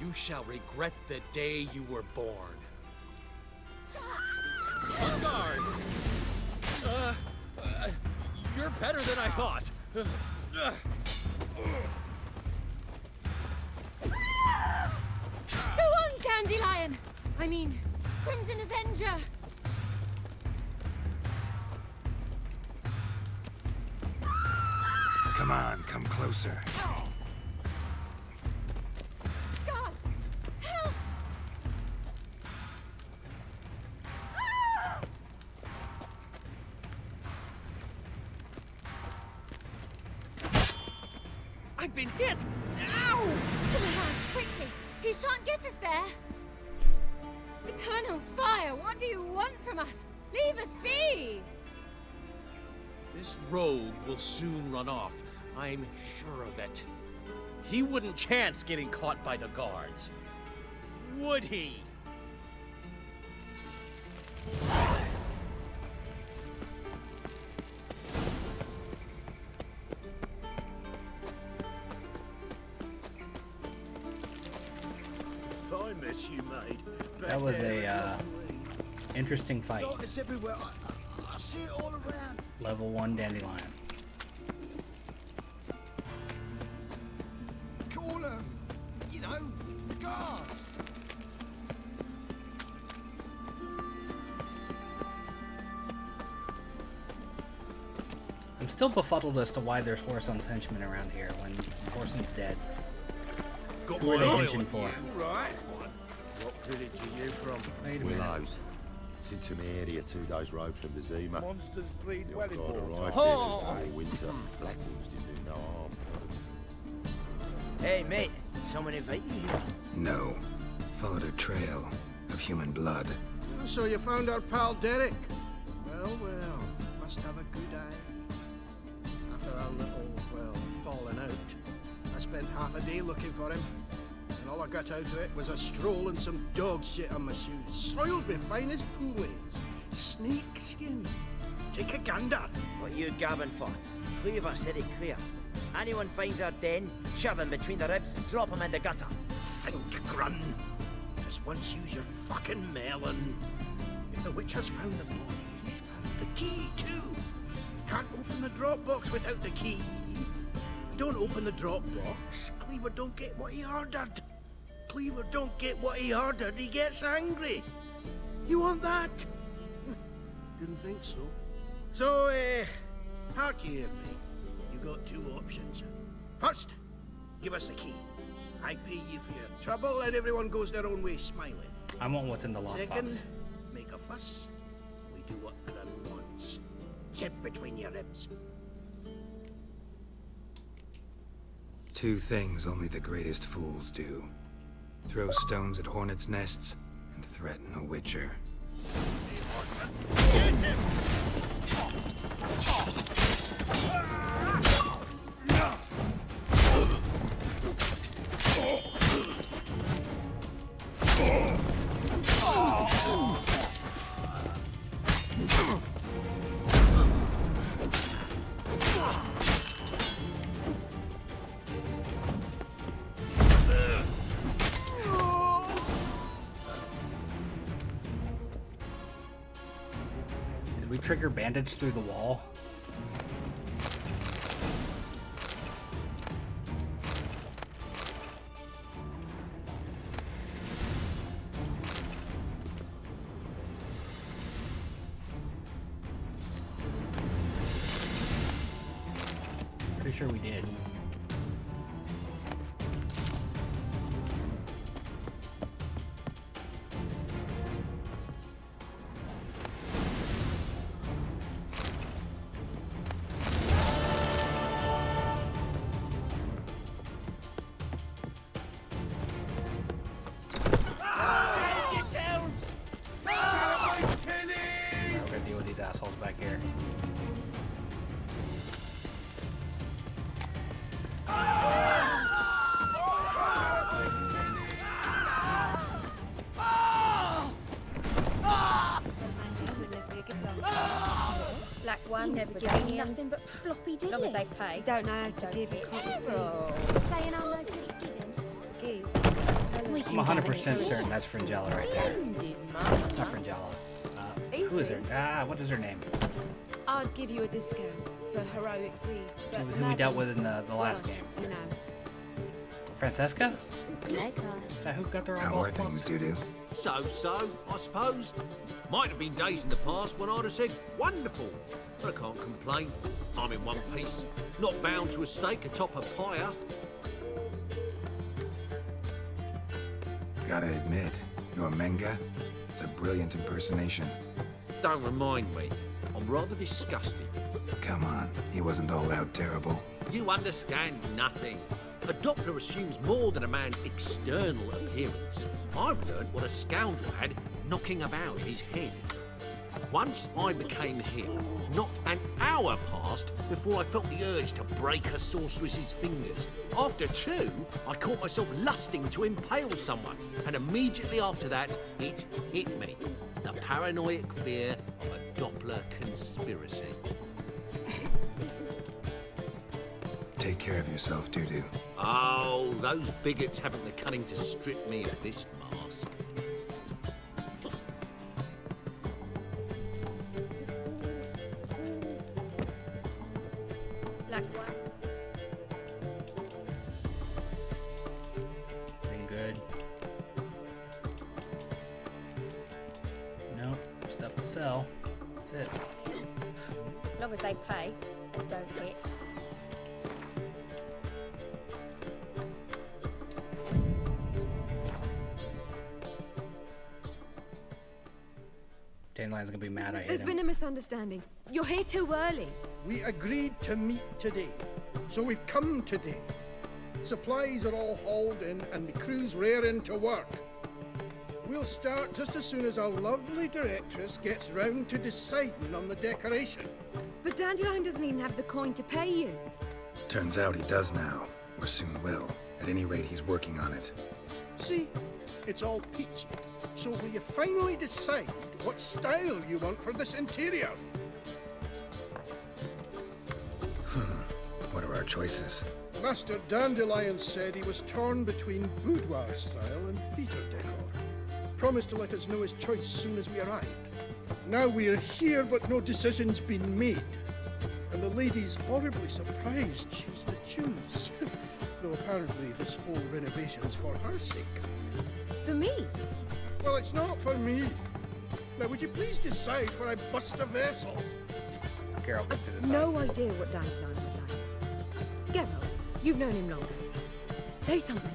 You shall regret the day you were born. On guard! You're better than I thought. Go on, Dandelion! I mean, Crimson Avenger! Come on, come closer. Guards! Help! I've been hit! Ow! To the house, quickly! He shan't get us there! Eternal fire, what do you want from us? Leave us be! This rogue will soon run off. I'm sure of it. He wouldn't chance getting caught by the guards. Would he? progress you made. That was a interesting fight. It's everywhere. I see it all around. Level 1 Dandelion. Call them. You know, the guards. I'm still befuddled as to why there's Whoreson's henchmen around here when Whoreson's dead. Who are they henching for? Right. What village are you from? Wait a minute. Willows. It's into my area, 2 days' road from the Zima. Monsters breed The well in off-guard water. arrived there just before winter. Blackwood's didn't do no harm. Hey, mate. Someone invite you here? No. Followed a trail of human blood. So you found our pal Derek. Well, well. Must have a good eye. After our little, well, falling out, I spent half a day looking for him. And all I got out of it was a stroll and some dog shit on my shoes. Soiled me fine as pool lanes. Snake skin. Take a gander. What are you gabbing for? Cleaver said it clear. Anyone finds our den, shove him between the ribs and drop him in the gutter. Think, Grun. Just once use your fucking melon. If the witch has found the body, he's found the key too. Can't open the drop box without the key. You don't open the drop box, Cleaver don't get what he ordered. Cleaver don't get what he ordered, he gets angry. You want that? Didn't think so. So, hark here, mate. You got 2 options. First, give us the key. I pay you for your trouble and everyone goes their own way smiling. I want what's in the lockbox. Second, make a fuss. We do what Grun wants. Zip between your ribs. 2 things only the greatest fools do. Throw stones at hornets' nests and threaten a witcher. Get him! Did we trigger bandage through the wall? Pretty sure we did. Assholes back here. Black one, never never gave me gave nothing but floppy As long as they pay. You don't know how to give, you can't throw. Saying I'm no good. I'm 100% certain that's Fringella right there. Not Fringella. Who is her? What is her name? I'd give you a discount for heroic deeds. She was who we dealt with in the last game. You know. Francesca? Is that who got the wrong How are things, doo-doo? So, I suppose. Might have been days in the past when I'd have said, wonderful. But I can't complain. I'm in one piece. Not bound to a stake atop a pyre. Gotta admit, your Menga, it's a brilliant impersonation. Don't remind me. I'm rather disgusted. Come on, he wasn't all out terrible. You understand nothing. A Doppler assumes more than a man's external appearance. I've learned what a scoundrel had knocking about in his head. Once I became him, not an hour passed before I felt the urge to break a sorceress's fingers. After 2, I caught myself lusting to impale someone, and immediately after that, it hit me. The paranoid fear of a Doppler conspiracy. Take care of yourself, doo-doo. Oh, those bigots haven't the cunning to strip me of this mask. black one. Anything good? Nope. Stuff to sell. That's it. As long as they pay and don't hit. Dandelion's gonna be mad I hit There's him. been a misunderstanding. You're here too early. We agreed to meet today, so we've come today. Supplies are all hauled in and the crew's raring to work. We'll start just as soon as our lovely directress gets round to deciding on the decoration. But Dandelion doesn't even have the coin to pay you. Turns out he does now, or soon will. At any rate, he's working on it. See, it's all peachy. So will you finally decide what style you want for this interior? What are our choices? Master Dandelion said he was torn between boudoir style and theatre decor. Promised to let us know his choice soon as we arrived. Now we're here, but no decision's been made. And the lady's horribly surprised she's to choose. Though apparently this whole renovation's for her sake. For me? Well, it's not for me. Now, would you please decide where I bust a vessel? Geralt was to decide. No idea what Dandelion would like. Geralt, you've known him longer. Say something.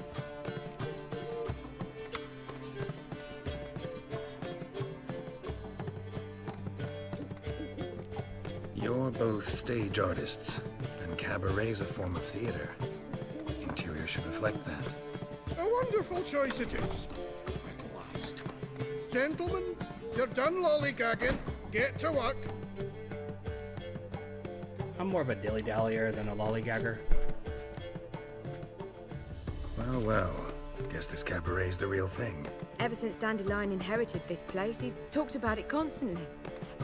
You're both stage artists, and cabaret's a form of theater. Interior should reflect that. A wonderful choice it is. At last. Gentlemen, you're done lollygagging. Get to work. I'm more of a dilly-dallyer than a lollygagger. Well, well. Guess this cabaret's the real thing. Ever since Dandelion inherited this place, he's talked about it constantly.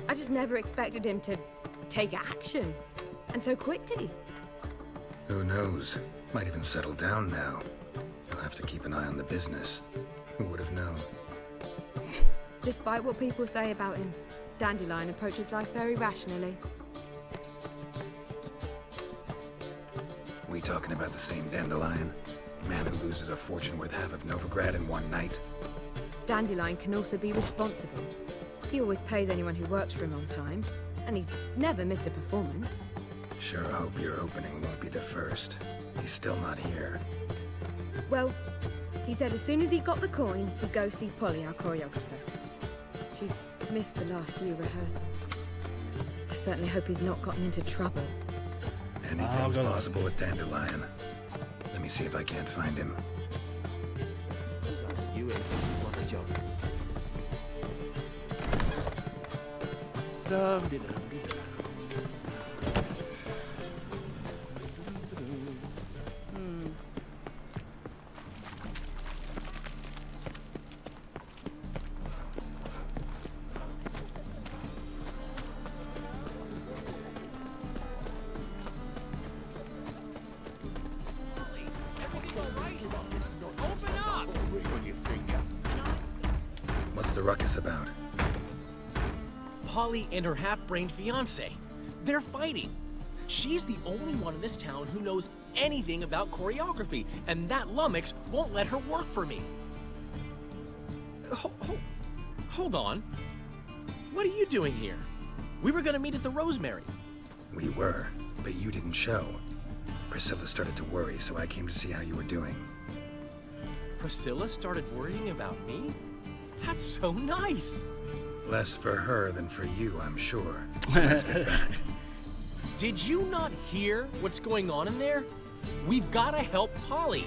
I just never expected him to take action. And so quickly. Who knows? Might even settle down now. You'll have to keep an eye on the business. Who would have known? Despite what people say about him, Dandelion approaches life very rationally. We talking about the same Dandelion? Man who loses a fortune worth half of Novigrad in one night? Dandelion can also be responsible. He always pays anyone who works for him on time, and he's never missed a performance. Sure hope your opening won't be the first. He's still not here. Well, he said as soon as he got the coin, he'd go see Polly, our choreographer. She's missed the last few rehearsals. I certainly hope he's not gotten into trouble. Anything's possible with Dandelion. Let me see if I can't find him. You ain't want a job. What's the ruckus about? Polly and her half-brained fiancé. They're fighting. She's the only one in this town who knows anything about choreography, and that lummox won't let her work for me. Hold on. What are you doing here? We were gonna meet at the Rosemary. We were, but you didn't show. Priscilla started to worry, so I came to see how you were doing. Priscilla started worrying about me? That's so nice. Less for her than for you, I'm sure. So let's get back. Did you not hear what's going on in there? We've got to help Polly.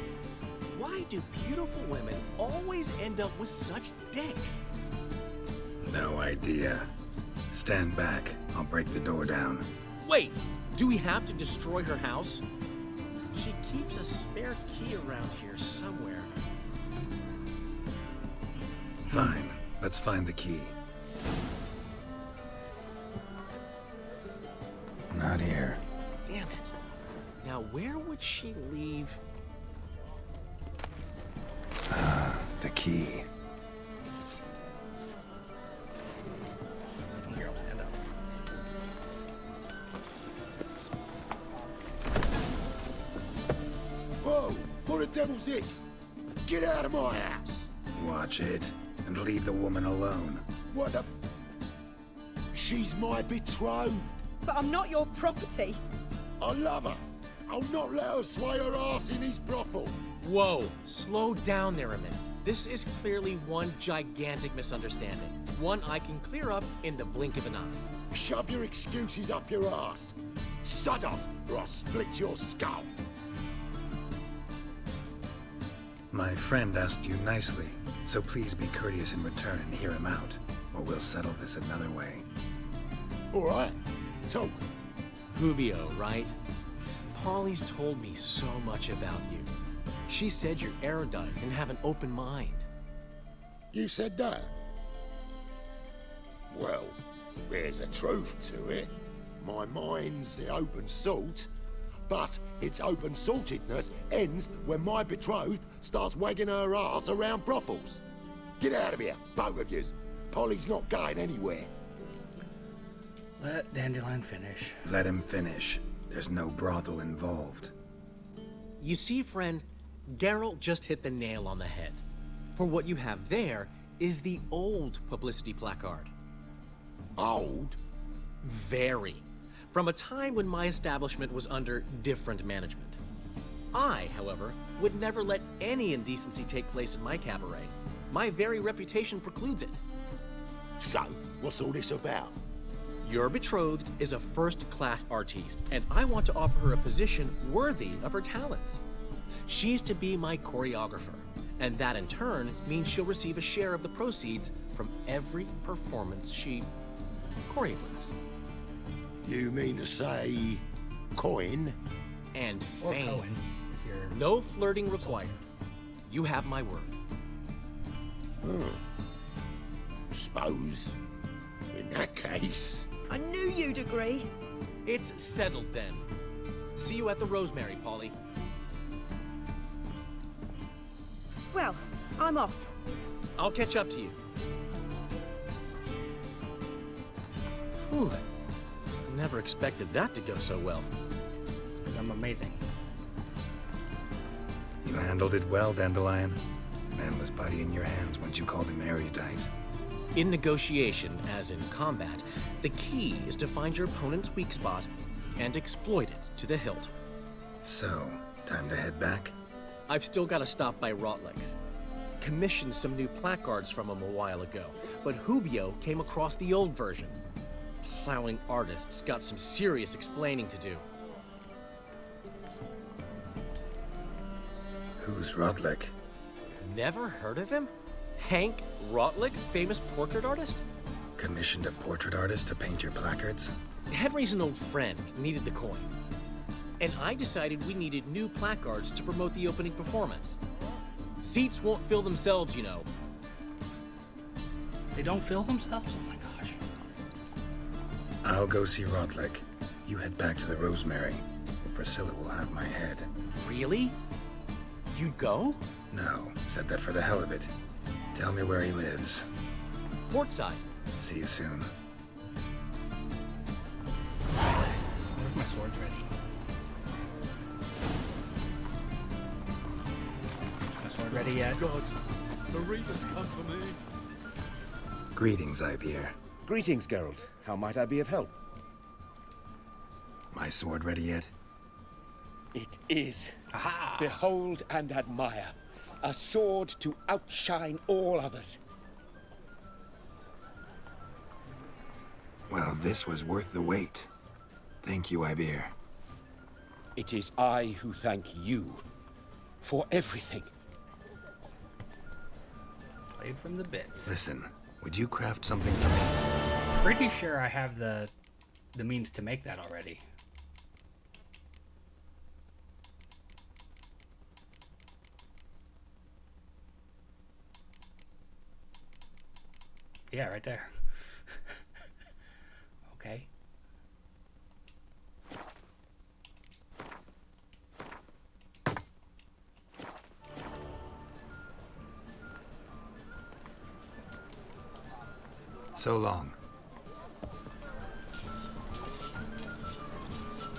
Why do beautiful women always end up with such dicks? No idea. Stand back. I'll break the door down. Wait, do we have to destroy her house? She keeps a spare key around here somewhere. Fine. Let's find the key. Not here. Damn it. Now where would she leave? The key. Geralt, stand up. devil's this? Get out of my house! Watch it, and leave the woman alone. What the... She's my betrothed. But I'm not your property. I love her. I'll not let her sway her ass in his brothel. Whoa, slow down there a minute. This is clearly one gigantic misunderstanding. One I can clear up in the blink of an eye. Shove your excuses up your ass. Sod off, or I'll split your skull. My friend asked you nicely, so please be courteous in return and hear him out, or we'll settle this another way. All right, talk. Rubio, right? Polly's told me so much about you. She said you're erudite and have an open mind. You said that? Well, there's a truth to it. My mind's the open salt, but its open saltedness ends when my betrothed starts wagging her ass around brothels. Get out of here, both of yous. Polly's not going anywhere. Let Dandelion finish. Let him finish. There's no brothel involved. You see, friend, Geralt just hit the nail on the head. For what you have there is the old publicity placard. Old? Very. From a time when my establishment was under different management. I, however, would never let any indecency take place in my cabaret. My very reputation precludes it. So, what's all this about? Your betrothed is a first-class artiste, and I want to offer her a position worthy of her talents. She's to be my choreographer, and that in turn means she'll receive a share of the proceeds from every performance she choreographs. You mean to say coin? And Or fame. Cohen, if you're... No flirting required. You have my word. Suppose. In that case... I knew you'd agree. It's settled then. See you at the Rosemary, Polly. Well, I'm off. I'll catch up to you. Whew. Never expected that to go so well. I'm amazing. You handled it well, Dandelion. Man was body in your hands once you called him erudite. In negotiation, as in combat, the key is to find your opponent's weak spot and exploit it to the hilt. So, time to head back? I've still got to stop by Rotlegs. Commissioned some new placards from him a while ago, but Rubio came across the old version. Plowing artists got some serious explaining to do. Who's Rodlick? Never heard of him? Hank Rotlick, famous portrait artist? Commissioned a portrait artist to paint your placards? Henry's an old friend, needed the coin. And I decided we needed new placards to promote the opening performance. Seats won't fill themselves, you know. They don't fill themselves? Oh my gosh. I'll go see Rodlick. You head back to the Rosemary, or Priscilla will have my head. Really? You'd go? No, said that for the hell of it. Tell me where he lives. Portside. See you soon. Where's my swords ready? Is my sword ready yet? God, the Reapers come for me. Greetings, Ibeer. Greetings, Geralt. How might I be of help? My sword ready yet? It is. Aha! Behold and admire. A sword to outshine all others. Well, this was worth the wait. Thank you, Ibeer. It is I who thank you for everything. Played from the bits. Listen, would you craft something for me? Pretty sure I have the means to make that already. Yeah, right there. Okay. So long.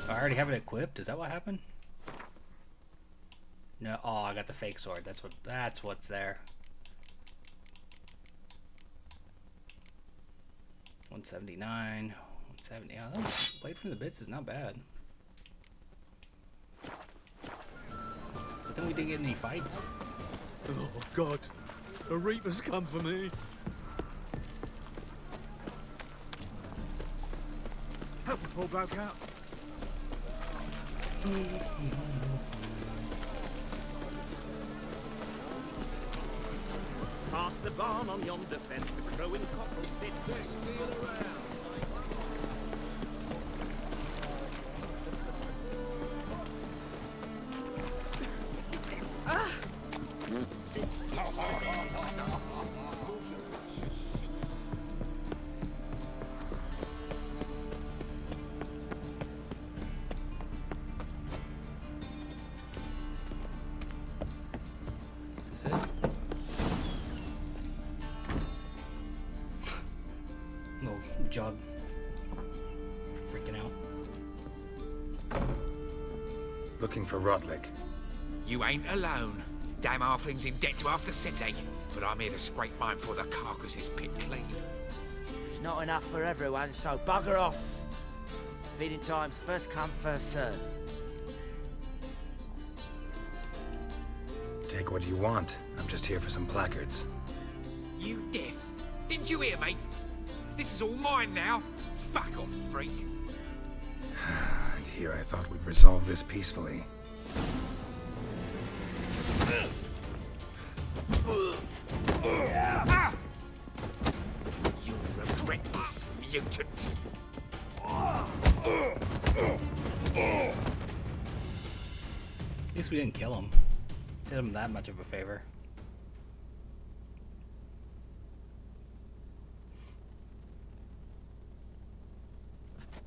I already have it equipped. Is that what happened? No, oh, I got the fake sword. That's what's there. 179, 170. Yeah, that blade from the bits is not bad. But then we didn't get any fights. Oh, God. A Reaper's come for me. Help a poor bloke out. Past the barn on yonder fence, the crowing cockerel sits. Steal around. Is it? Little jug. Freaking out. Looking for Rodlick. You ain't alone. Damn halfling's in debt to half the city. But I'm here to scrape mine before the carcass is picked clean. There's not enough for everyone, so bugger off. Feeding time's first come, first served. Take what you want. I'm just here for some placards. You deaf? Didn't you hear me? This is all mine now. Fuck off, freak. And here I thought we'd resolve this peacefully. You'll regret this, mutant. At least we didn't kill him. Did him that much of a favor.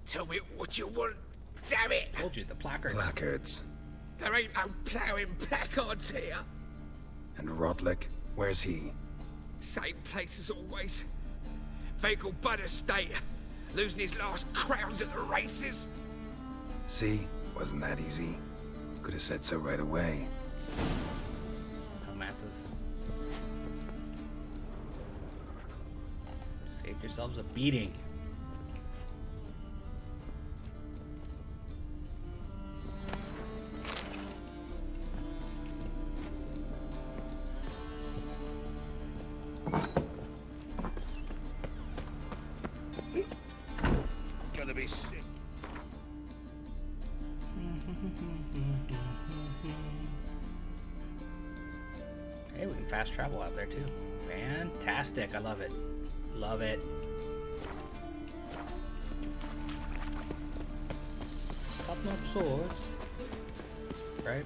Tell me what you want, damn it! Told you, the placards. Placards. There ain't no ploughing placards here. And Rodlick, where's he? Same place as always. Vehicle Bud Estate. Losing his last crowns at the races. See? Wasn't that easy? Could have said so right away. Dumbasses. Saved yourselves a beating. Gonna be sick. Hey, we can fast travel out there too. Fantastic. I love it. Love it. Top-notch sword. Right?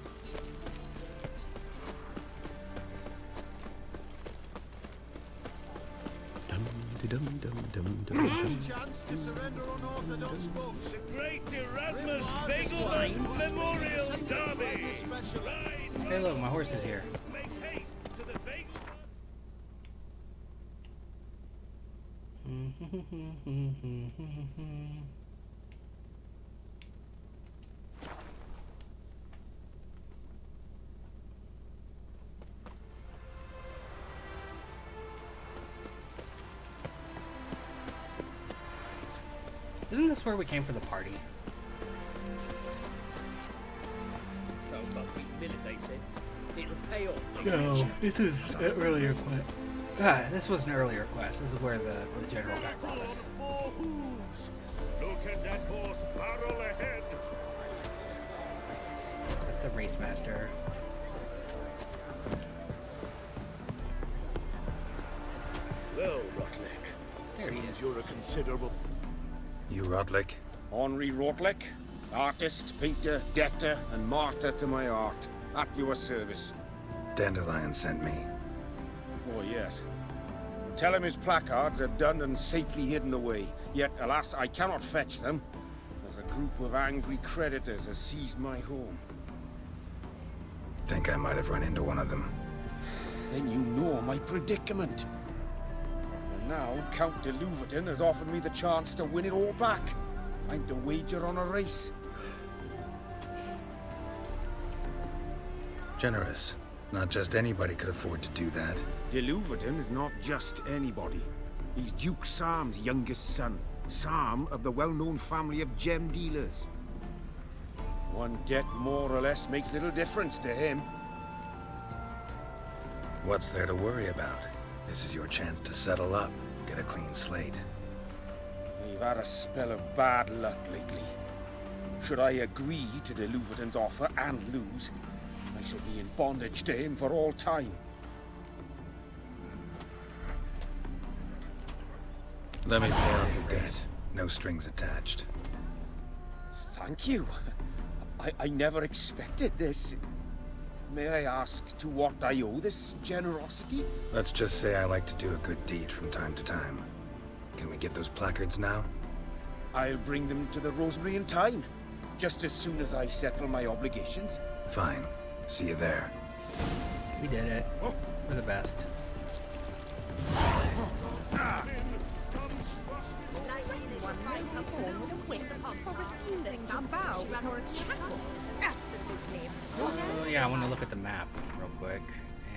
Last chance to surrender unorthodox books. The Great Erasmus Begelman Memorial Derby. Hey, look, my horse is here. Make haste to the Bagel. Isn't this where we came for the party? So, but we minute, they said. It'll pay off. No, this is an earlier quest. Ah, this was an earlier quest. This is where the general guy brought us. Four hooves. Look at that horse barrel ahead. That's the race master. Well, Rotlick, There he seems is. you're a considerable... You Rodlick? Henri Rotlick, artist, painter, debtor, and martyr to my art. At your service. Dandelion sent me. Oh, yes. Tell him his placards are done and safely hidden away. Yet, alas, I cannot fetch them, as a group of angry creditors has seized my home. Think I might have run into one of them. Then you know my predicament. And now, Count de Louverton has offered me the chance to win it all back. I'm to wager on a race. Generous. Not just anybody could afford to do that. De Louverton is not just anybody. He's Duke Sam's youngest son. Sam of the well-known family of gem dealers. One debt more or less makes little difference to him. What's there to worry about? This is your chance to settle up, get a clean slate. We've had a spell of bad luck lately. Should I agree to de Louverton's offer and lose, I shall be in bondage to him for all time. Let me pay off your debt. No strings attached. Thank you. I never expected this. May I ask to what I owe this generosity? Let's just say I like to do a good deed from time to time. Can we get those placards now? I'll bring them to the Rosemary in time, just as soon as I settle my obligations. Fine. See you there. We did it. We're the best. So yeah, I want to look at the map real quick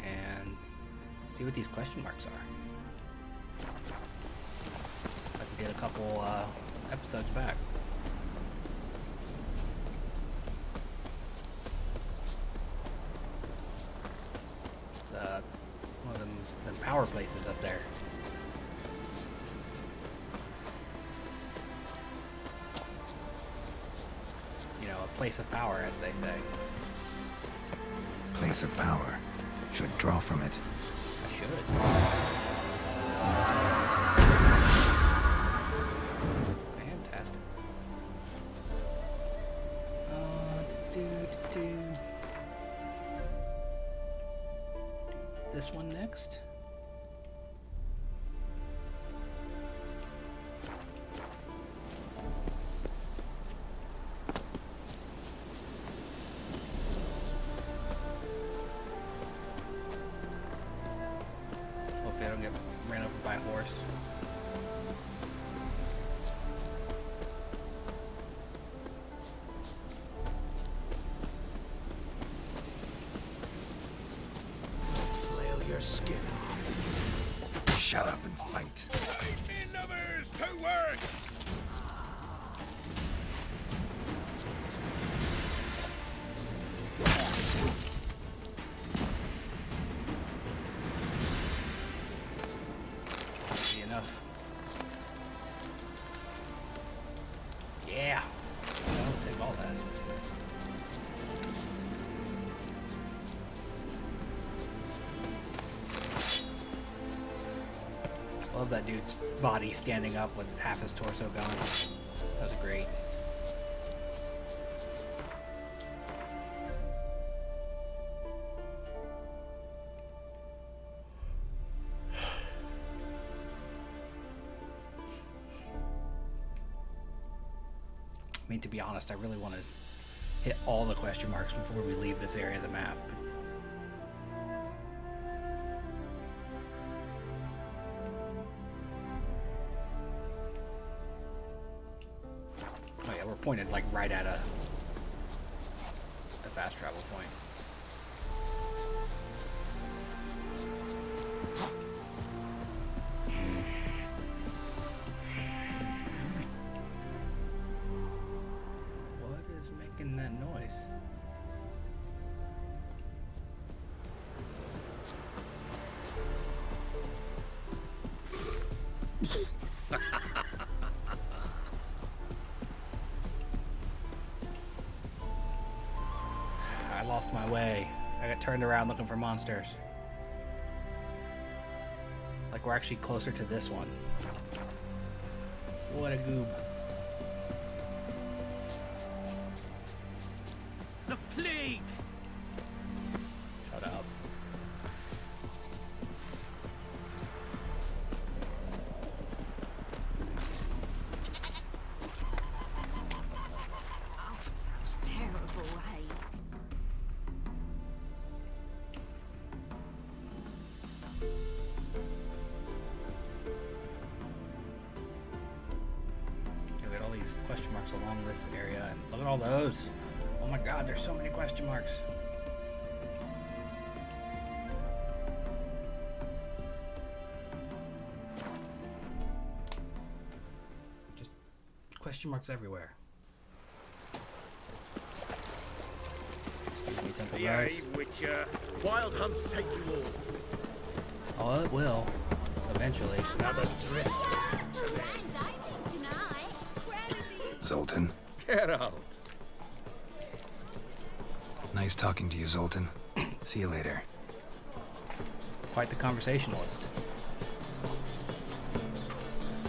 and see what these question marks are. Like we did a couple episodes back. It's one of them power places up there. You know, a place of power, as they say. Place of power. Should draw from it. I should. Fantastic. This one next. Hopefully I don't get ran over by a horse. Flail your skin off. Shut up and fight. In numbers to work! Easy enough. Yeah. I'll take all that. Love that dude's body standing up with half his torso gone. That was great. I mean, to be honest, I really want to hit all the question marks before we leave this area of the map. Oh yeah, we're pointed like right at a fast travel point. What is making that noise? I lost my way. I got turned around looking for monsters. Like we're actually closer to this one. What a goob. The plague! Shut up. Oh, such terrible hate. Look at all these question marks along this area, and look at all those. Oh my god, there's so many question marks. question marks everywhere. Excuse me, Temple Guards. Witcher. Wild hunts take you all. Oh, it will. Eventually. Another drift today. Zoltan. Geralt. Nice talking to you, Zoltan. See you later. Quite the conversationalist.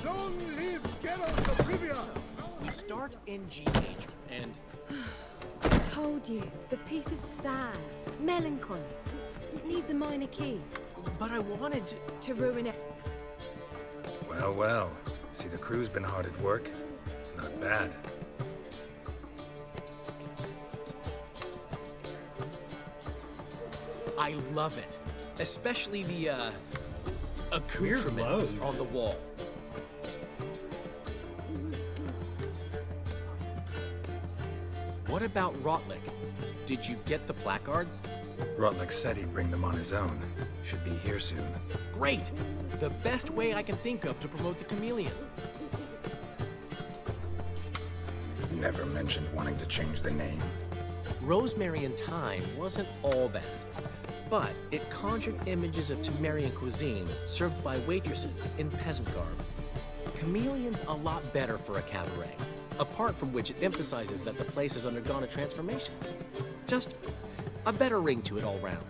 Long live Geralt of Rivia! We start in G-Major, and... I told you, the piece is sad, melancholy. It needs a minor key. But I wanted to ruin it. Well, well. See, the crew's been hard at work. Not bad. I love it. Especially the, accoutrements on the wall. What about Rotlick? Did you get the placards? Rotlick said he'd bring them on his own. Should be here soon. Great! The best way I can think of to promote the chameleon. Never mentioned wanting to change the name. Rosemary and Thyme wasn't all bad, but it conjured images of Temerian cuisine served by waitresses in peasant garb. Chameleon's a lot better for a cabaret, apart from which it emphasizes that the place has undergone a transformation. Just a better ring to it all round.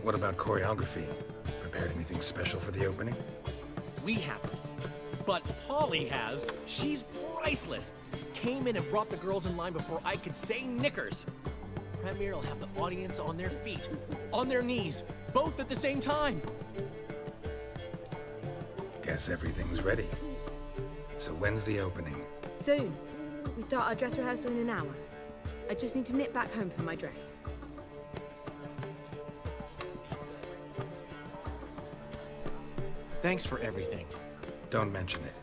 What about choreography? Prepared anything special for the opening? We haven't. But Polly has. She's priceless. Came in and brought the girls in line before I could say knickers. Premier will have the audience on their feet, on their knees, both at the same time. Guess everything's ready. So when's the opening? Soon. We start our dress rehearsal in an hour. I just need to nip back home for my dress. Thanks for everything. Don't mention it.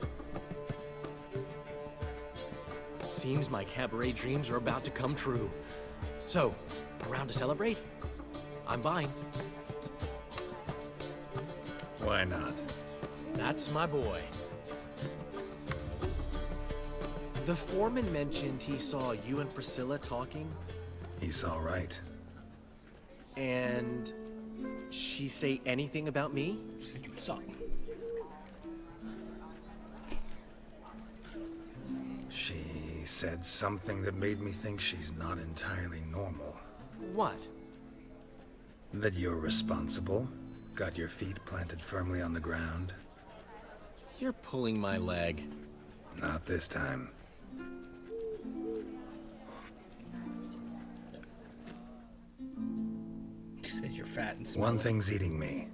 Seems my cabaret dreams are about to come true. So, around to celebrate? I'm buying. Why not? That's my boy. The foreman mentioned he saw you and Priscilla talking. He saw right. And she say anything about me? She said you suck. She said something that made me think she's not entirely normal. What? That you're responsible, got your feet planted firmly on the ground. You're pulling my leg. Not this time. She says you're fat and smelly. One thing's eating me.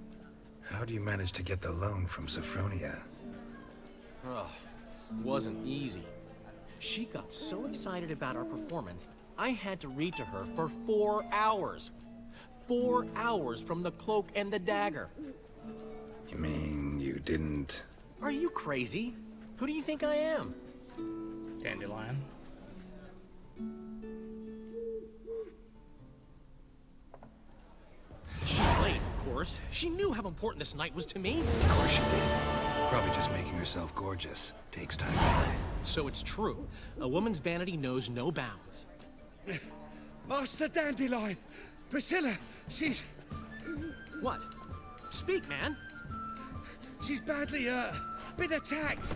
How do you manage to get the loan from Sophronia? Ugh, wasn't easy. She got so excited about our performance, I had to read to her for 4 hours. 4 hours from the cloak and the dagger. You mean you didn't... Are you crazy? Who do you think I am? Dandelion. She's late, of course. She knew how important this night was to me. Of course she did. Probably just making herself gorgeous. Takes time to learn. So it's true. A woman's vanity knows no bounds. Master Dandelion! Priscilla, she's... What? Speak, man. She's badly, been attacked.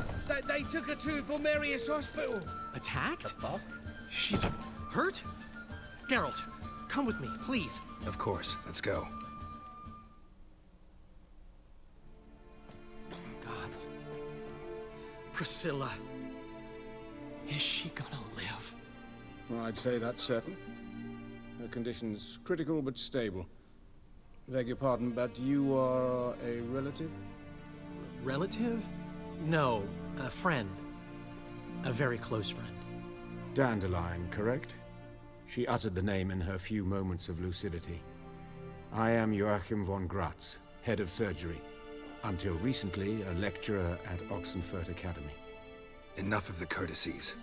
They took her to Vulmerius Hospital. Attacked? She's hurt? Geralt, come with me, please. Of course. Let's go. Gods. Priscilla. Is she gonna live? Well, I'd say that's certain. Her condition's critical but stable. Beg your pardon, but you are a relative? Relative? No, a friend. A very close friend. Dandelion, correct? She uttered the name in her few moments of lucidity. I am Joachim von Gratz, head of surgery. Until recently, a lecturer at Oxenfurt Academy. Enough of the courtesies.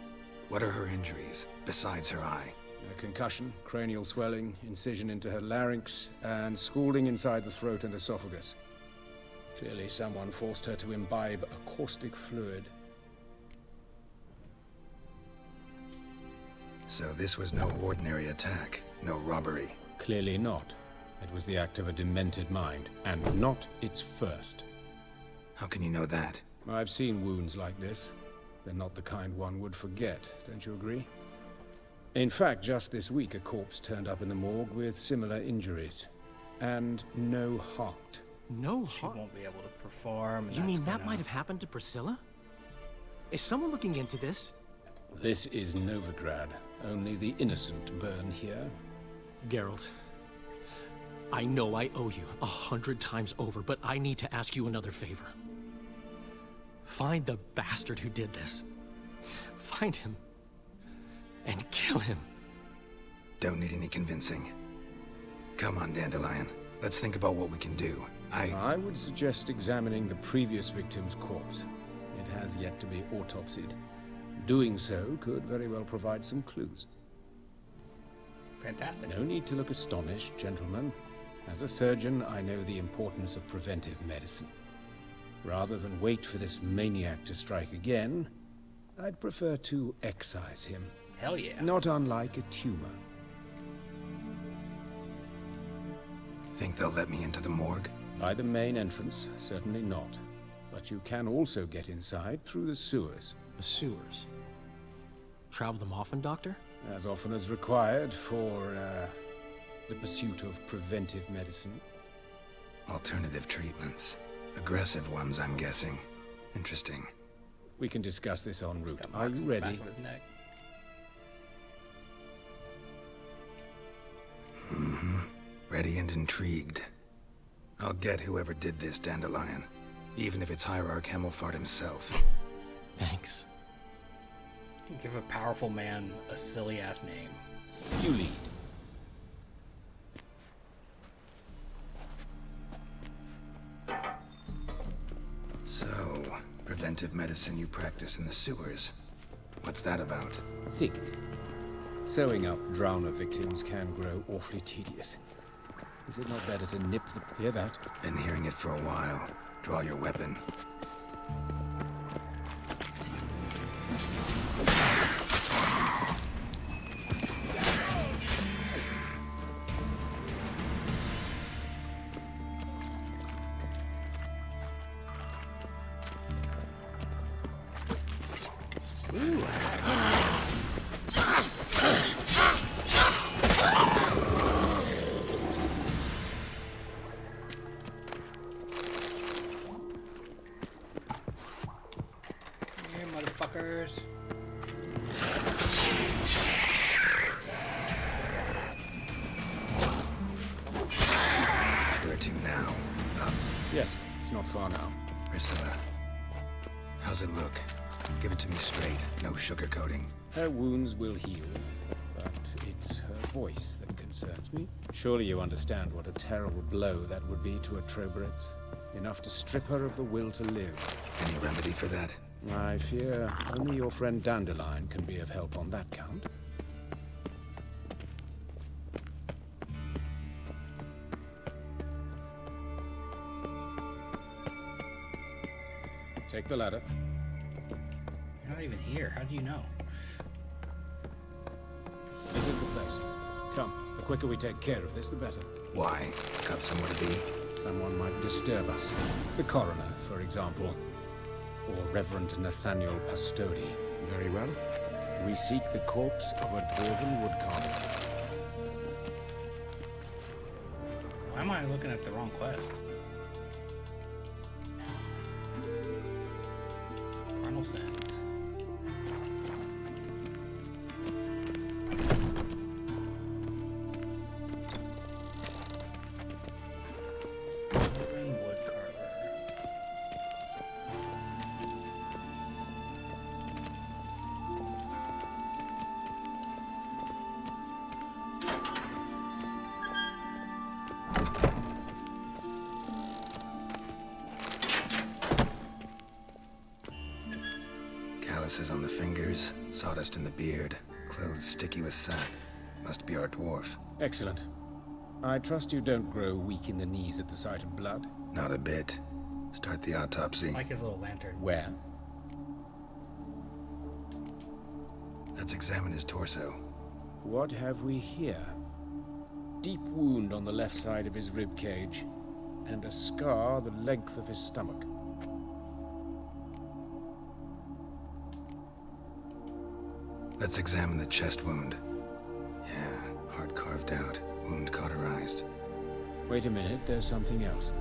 What are her injuries, besides her eye? A concussion, cranial swelling, incision into her larynx, and scalding inside the throat and esophagus. Clearly someone forced her to imbibe a caustic fluid. So this was no ordinary attack, no robbery. Clearly not. It was the act of a demented mind, and not its first. How can you know that? I've seen wounds like this. They're not the kind one would forget, don't you agree? In fact, just this week, a corpse turned up in the morgue with similar injuries. And no heart. No She heart? won't be able to perform. and You that's mean that gonna- might have happened to Priscilla? Is someone looking into this? This is Novigrad. Only the innocent burn here. Geralt, I know I owe you 100 times over, but I need to ask you another favor. Find the bastard who did this. Find him. And kill him. Don't need any convincing. Come on, Dandelion. Let's think about what we can do. I would suggest examining the previous victim's corpse. It has yet to be autopsied. Doing so could very well provide some clues. Fantastic. No need to look astonished, gentlemen. As a surgeon, I know the importance of preventive medicine. Rather than wait for this maniac to strike again, I'd prefer to excise him. Hell yeah. Not unlike a tumor. Think they'll let me into the morgue? By the main entrance, certainly not. But you can also get inside through the sewers. The sewers? Travel them often, Doctor? As often as required for, the pursuit of preventive medicine. Alternative treatments. Aggressive ones, I'm guessing. Interesting. We can discuss this en route. Are you ready? Mm-hmm. Ready and intrigued. I'll get whoever did this, Dandelion. Even if it's Hierarch Hemmelfart himself. Thanks. Give a powerful man a silly-ass name. You lead. So, preventive medicine you practice in the sewers. What's that about? Think. Sewing up drowner victims can grow awfully tedious. Is it not better to nip the... Hear that? Been hearing it for a while. Draw your weapon. Here, motherfuckers. Where to now? Up. Yes, it's not far now. Priscilla. How's it look? Give it to me straight. No sugarcoating. Her wounds will heal, but it's her voice that concerns me. Surely you understand what a terrible blow that would be to a Trobritz. Enough to strip her of the will to live. Any remedy for that? I fear only your friend Dandelion can be of help on that count. Take the ladder. You're not even here. How do you know? This is the place. Come, the quicker we take care of this, the better. Why? Got somewhere to be? Someone might disturb us. The coroner, for example. Or Reverend Nathaniel Pastodi. Very well. We seek the corpse of a dwarven woodcarver. Why am I looking at the wrong quest? Carnal Sins. Dwarven woodcarver. Calluses on the fingers, sawdust in the beard, clothes sticky with sap. Must be our dwarf. Excellent. I trust you don't grow weak in the knees at the sight of blood. Not a bit. Start the autopsy. I like his little lantern. Where? Let's examine his torso. What have we here? Deep wound on the left side of his rib cage, and a scar the length of his stomach. Let's examine the chest wound. Yeah, heart carved out, wound cauterized. Wait a minute, there's something else.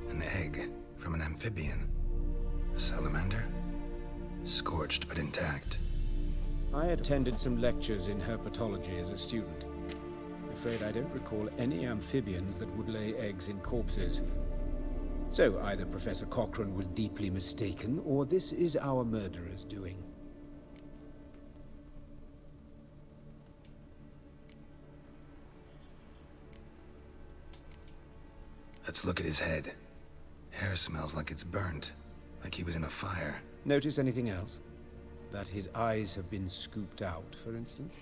An egg from an amphibian. A salamander? Scorched but intact. I attended some lectures in herpetology as a student. Afraid I don't recall any amphibians that would lay eggs in corpses. So either Professor Cochrane was deeply mistaken, or this is our murderer's doing. Let's look at his head. Hair smells like it's burnt, like he was in a fire. Notice anything else? That his eyes have been scooped out, for instance?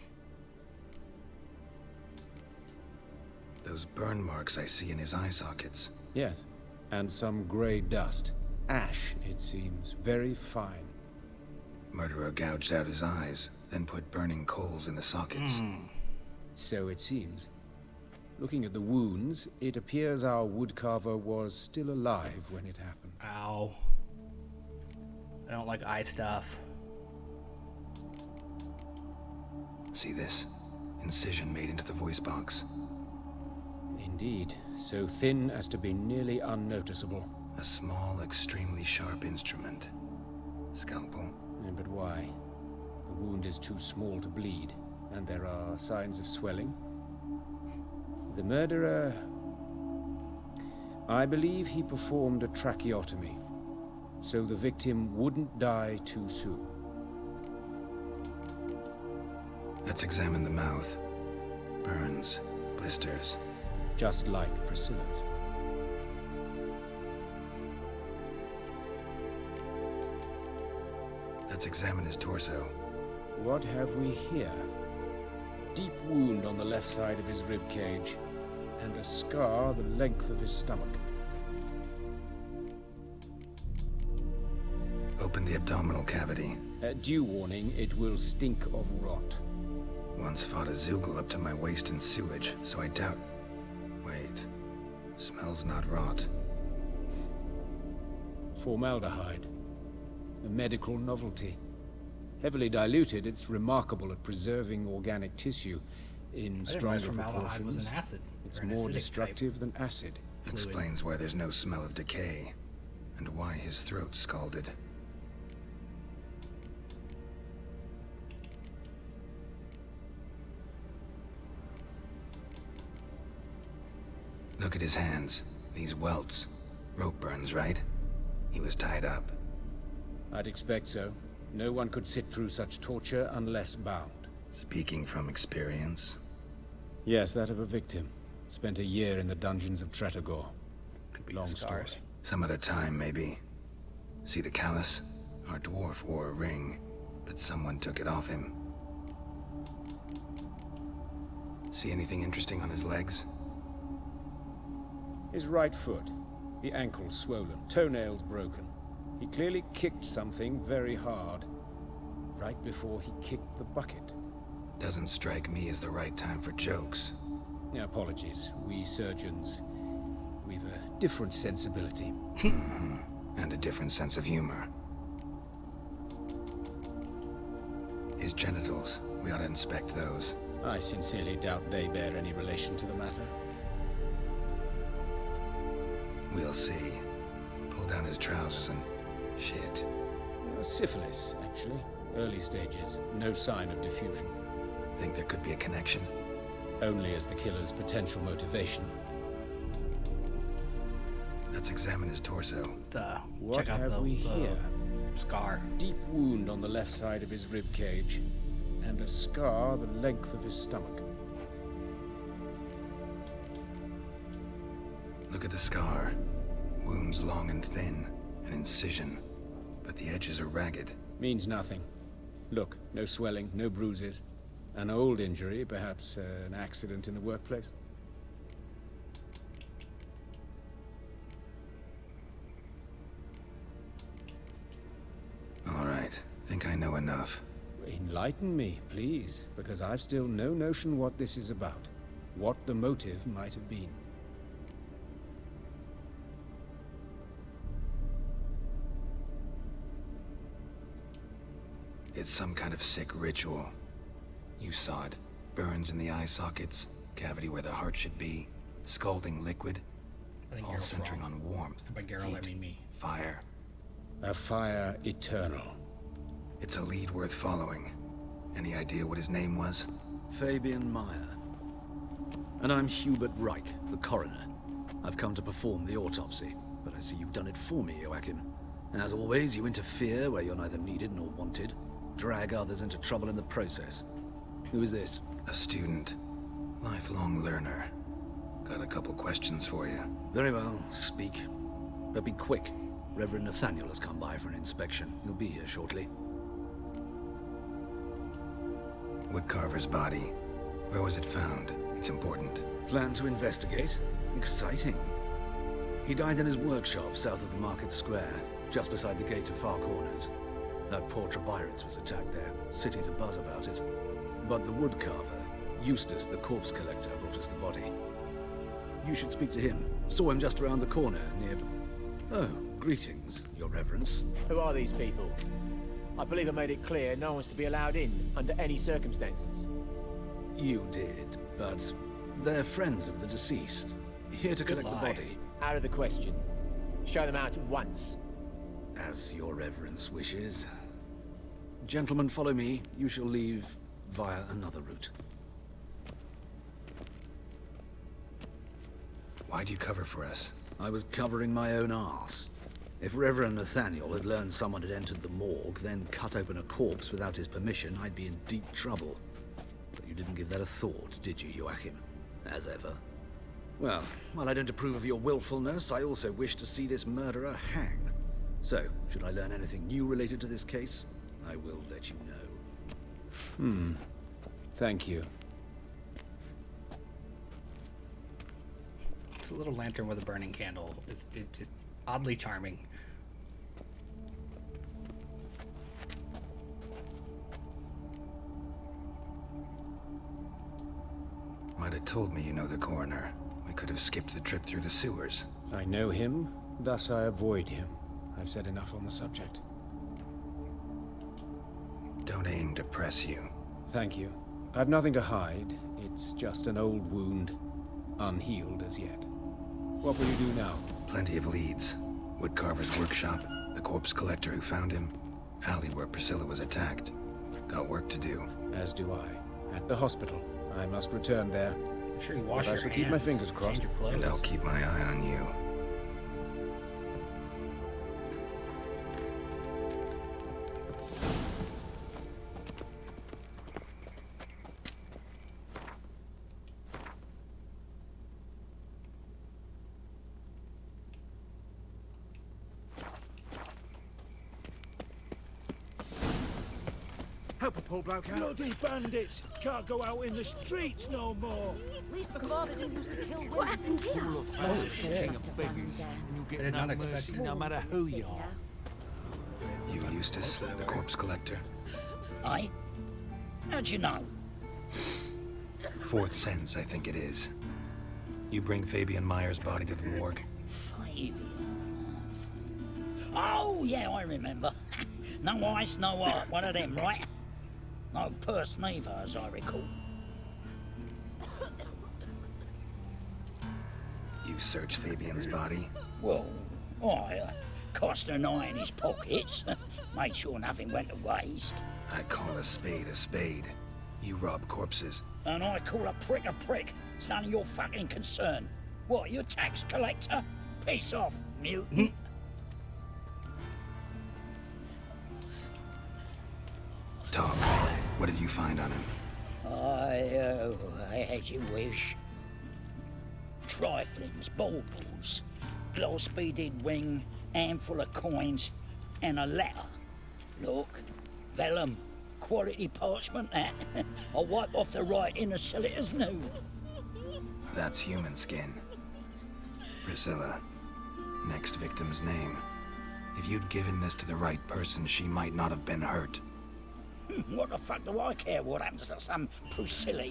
Those burn marks I see in his eye sockets. Yes, and some grey dust. Ash, it seems, very fine. Murderer gouged out his eyes, then put burning coals in the sockets. So it seems. Looking at the wounds, it appears our woodcarver was still alive when it happened. Ow. I don't like eye stuff. See this? Incision made into the voice box. Indeed, so thin as to be nearly unnoticeable. A small, extremely sharp instrument. Scalpel. But why? The wound is too small to bleed, and there are signs of swelling. The murderer... I believe he performed a tracheotomy, so the victim wouldn't die too soon. Let's examine the mouth. Burns, blisters. Just like Priscilla's. Let's examine his torso. What have we here? Deep wound on the left side of his rib cage, and a scar the length of his stomach. Open the abdominal cavity. Due warning, it will stink of rot. Once fought a Zoogle up to my waist in sewage, so I doubt... Wait. Smells not rot. Formaldehyde. A medical novelty. Heavily diluted, it's remarkable at preserving organic tissue in stronger formaldehyde was proportions. an acid. It's or an more acidic destructive type. than acid. Explains why there's no smell of decay, and why his throat's scalded. Look at his hands. These welts. Rope burns, right? He was tied up. I'd expect so. No one could sit through such torture unless bound. Speaking from experience? Yes, that of a victim. Spent a year in the dungeons of Tretogor. Could be Long scars. story. Some other time, maybe. See the callus? Our dwarf wore a ring, but someone took it off him. See anything interesting on his legs? His right foot. The ankle swollen, toenails broken. He clearly kicked something very hard, right before he kicked the bucket. Doesn't strike me as the right time for jokes. Apologies. We surgeons, we've a different sensibility. And a different sense of humor. His genitals, we ought to inspect those. I sincerely doubt they bear any relation to the matter. We'll see. Pull down his trousers and... shit. Syphilis, actually. Early stages. No sign of diffusion. Think there could be a connection? Only as the killer's potential motivation. Let's examine his torso. What check out have the we here? Scar. Deep wound on the left side of his rib cage, and a scar the length of his stomach. Look at the scar. Wounds long and thin. An incision. But the edges are ragged. Means nothing. Look, no swelling, no bruises. An old injury, perhaps an accident in the workplace? All right. Think I know enough. Enlighten me, please, because I've still no notion what this is about. What the motive might have been. It's some kind of sick ritual. You saw it. Burns in the eye sockets, cavity where the heart should be, scalding liquid, I think all Geralt's centering wrong. on warmth, By Geralt, heat, I mean me. fire. A fire eternal. It's a lead worth following. Any idea what his name was? Fabian Meyer. And I'm Hubert Reich, the coroner. I've come to perform the autopsy, but I see you've done it for me, Joachim. As always, you interfere where you're neither needed nor wanted. Drag others into trouble in the process. Who is this? A student. Lifelong learner. Got a couple questions for you. Very well, speak. But be quick. Reverend Nathaniel has come by for an inspection. He'll be here shortly. Woodcarver's body. Where was it found? It's important. Plan to investigate? Exciting. He died in his workshop south of the market square, just beside the gate to Far Corners. That poor Trebirits was attacked there. City's abuzz about it. But the woodcarver, Eustace the corpse collector, brought us the body. You should speak to him. Saw him just around the corner, near... Oh, greetings, your reverence. Who are these people? I believe I made it clear no one's to be allowed in under any circumstances. You did, but they're friends of the deceased. Here to collect the body. Out of the question. Show them out at once. As your reverence wishes. Gentlemen, follow me. You shall leave via another route. Why'd you cover for us? I was covering my own arse. If Reverend Nathaniel had learned someone had entered the morgue, then cut open a corpse without his permission, I'd be in deep trouble. But you didn't give that a thought, did you, Joachim? As ever. Well, while I don't approve of your willfulness, I also wish to see this murderer hang. So, should I learn anything new related to this case, I will let you know. Thank you. It's a little lantern with a burning candle. It's oddly charming. Might have told me you know the coroner. We could have skipped the trip through the sewers. I know him, thus I avoid him. I've said enough on the subject. Don't aim to press you. Thank you. I've nothing to hide. It's just an old wound, unhealed as yet. What will you do now? Plenty of leads. Woodcarver's workshop, the corpse collector who found him, alley where Priscilla was attacked. Got work to do. As do I. At the hospital. I must return there. Make sure you wash But your I shall hands. keep my fingers crossed. Change your clothes. And I'll keep my eye on you. Help a poor bloke out. Bloody bandits! Can't go out in the streets no more. At least before this used to kill women. What happened here? Oh, shit. You get no mercy no matter who you are. You Eustace, the corpse collector? Aye? How'd you know? Fourth sense, I think it is. You bring Fabian Meyer's body to the morgue. Oh, yeah, I remember. No ice, no art, one of them, right? No purse neither, as I recall. You searched Fabian's body? Well, I cast an eye in his pockets, made sure nothing went to waste. I call a spade a spade. You rob corpses. And I call a prick. It's none of your fucking concern. What, you a tax collector? Piss off, mutant. Talk. What did you find on him? As you wish. Triflings, baubles, gloss-beaded ring, handful of coins, and a letter. Look, vellum, Quality parchment, that. I'll wipe off the writing and sell it as new. That's human skin. Priscilla. Next victim's name. If you'd given this to the right person, she might not have been hurt. What the fuck do I care what happens to some Priscilla?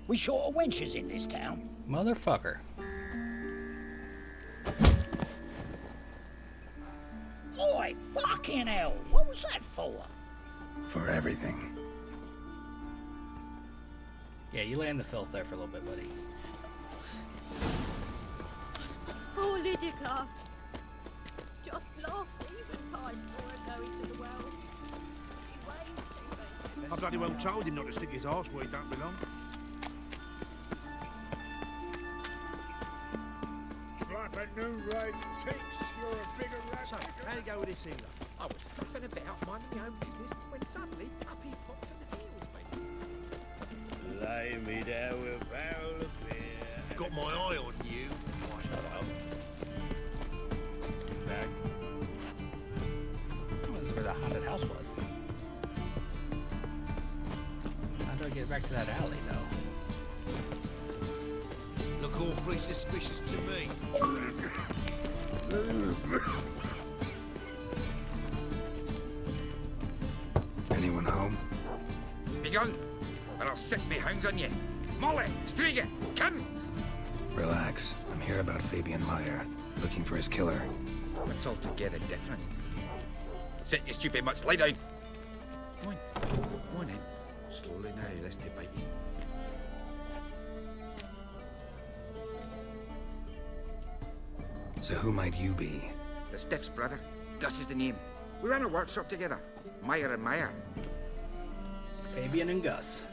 We short of wenches in this town. Motherfucker. Oi, fucking hell! What was that for? For everything. Yeah, you lay in the filth there for a little bit, buddy. Poor Lydica. Just last eventide saw her go into the well. She waved to me. I bloody well told him not to stick his arse where he don't belong. Like a new race thinks you're a bigger rat. So, how you go with this healer? I was flipping about minding my own business when suddenly Puppy popped on the heels, mate. Lay me down with a barrel of beer. Got my eye on you. Shut up. Back. Oh, this is where the haunted house was. How do I get back to that alley, though? Look awfully suspicious to me. Anyone home? Begun, or I'll set me hounds on you. Molly, Striga, come! Relax. I'm here about Fabian Meyer, looking for his killer. It's altogether different. Sit, you stupid mutts, lie down. Come on in. Slowly now, lest they bite you. So who might you be? The Stiff's brother. Gus is the name. We ran a workshop together. Meyer and Meyer. Fabian and Gus.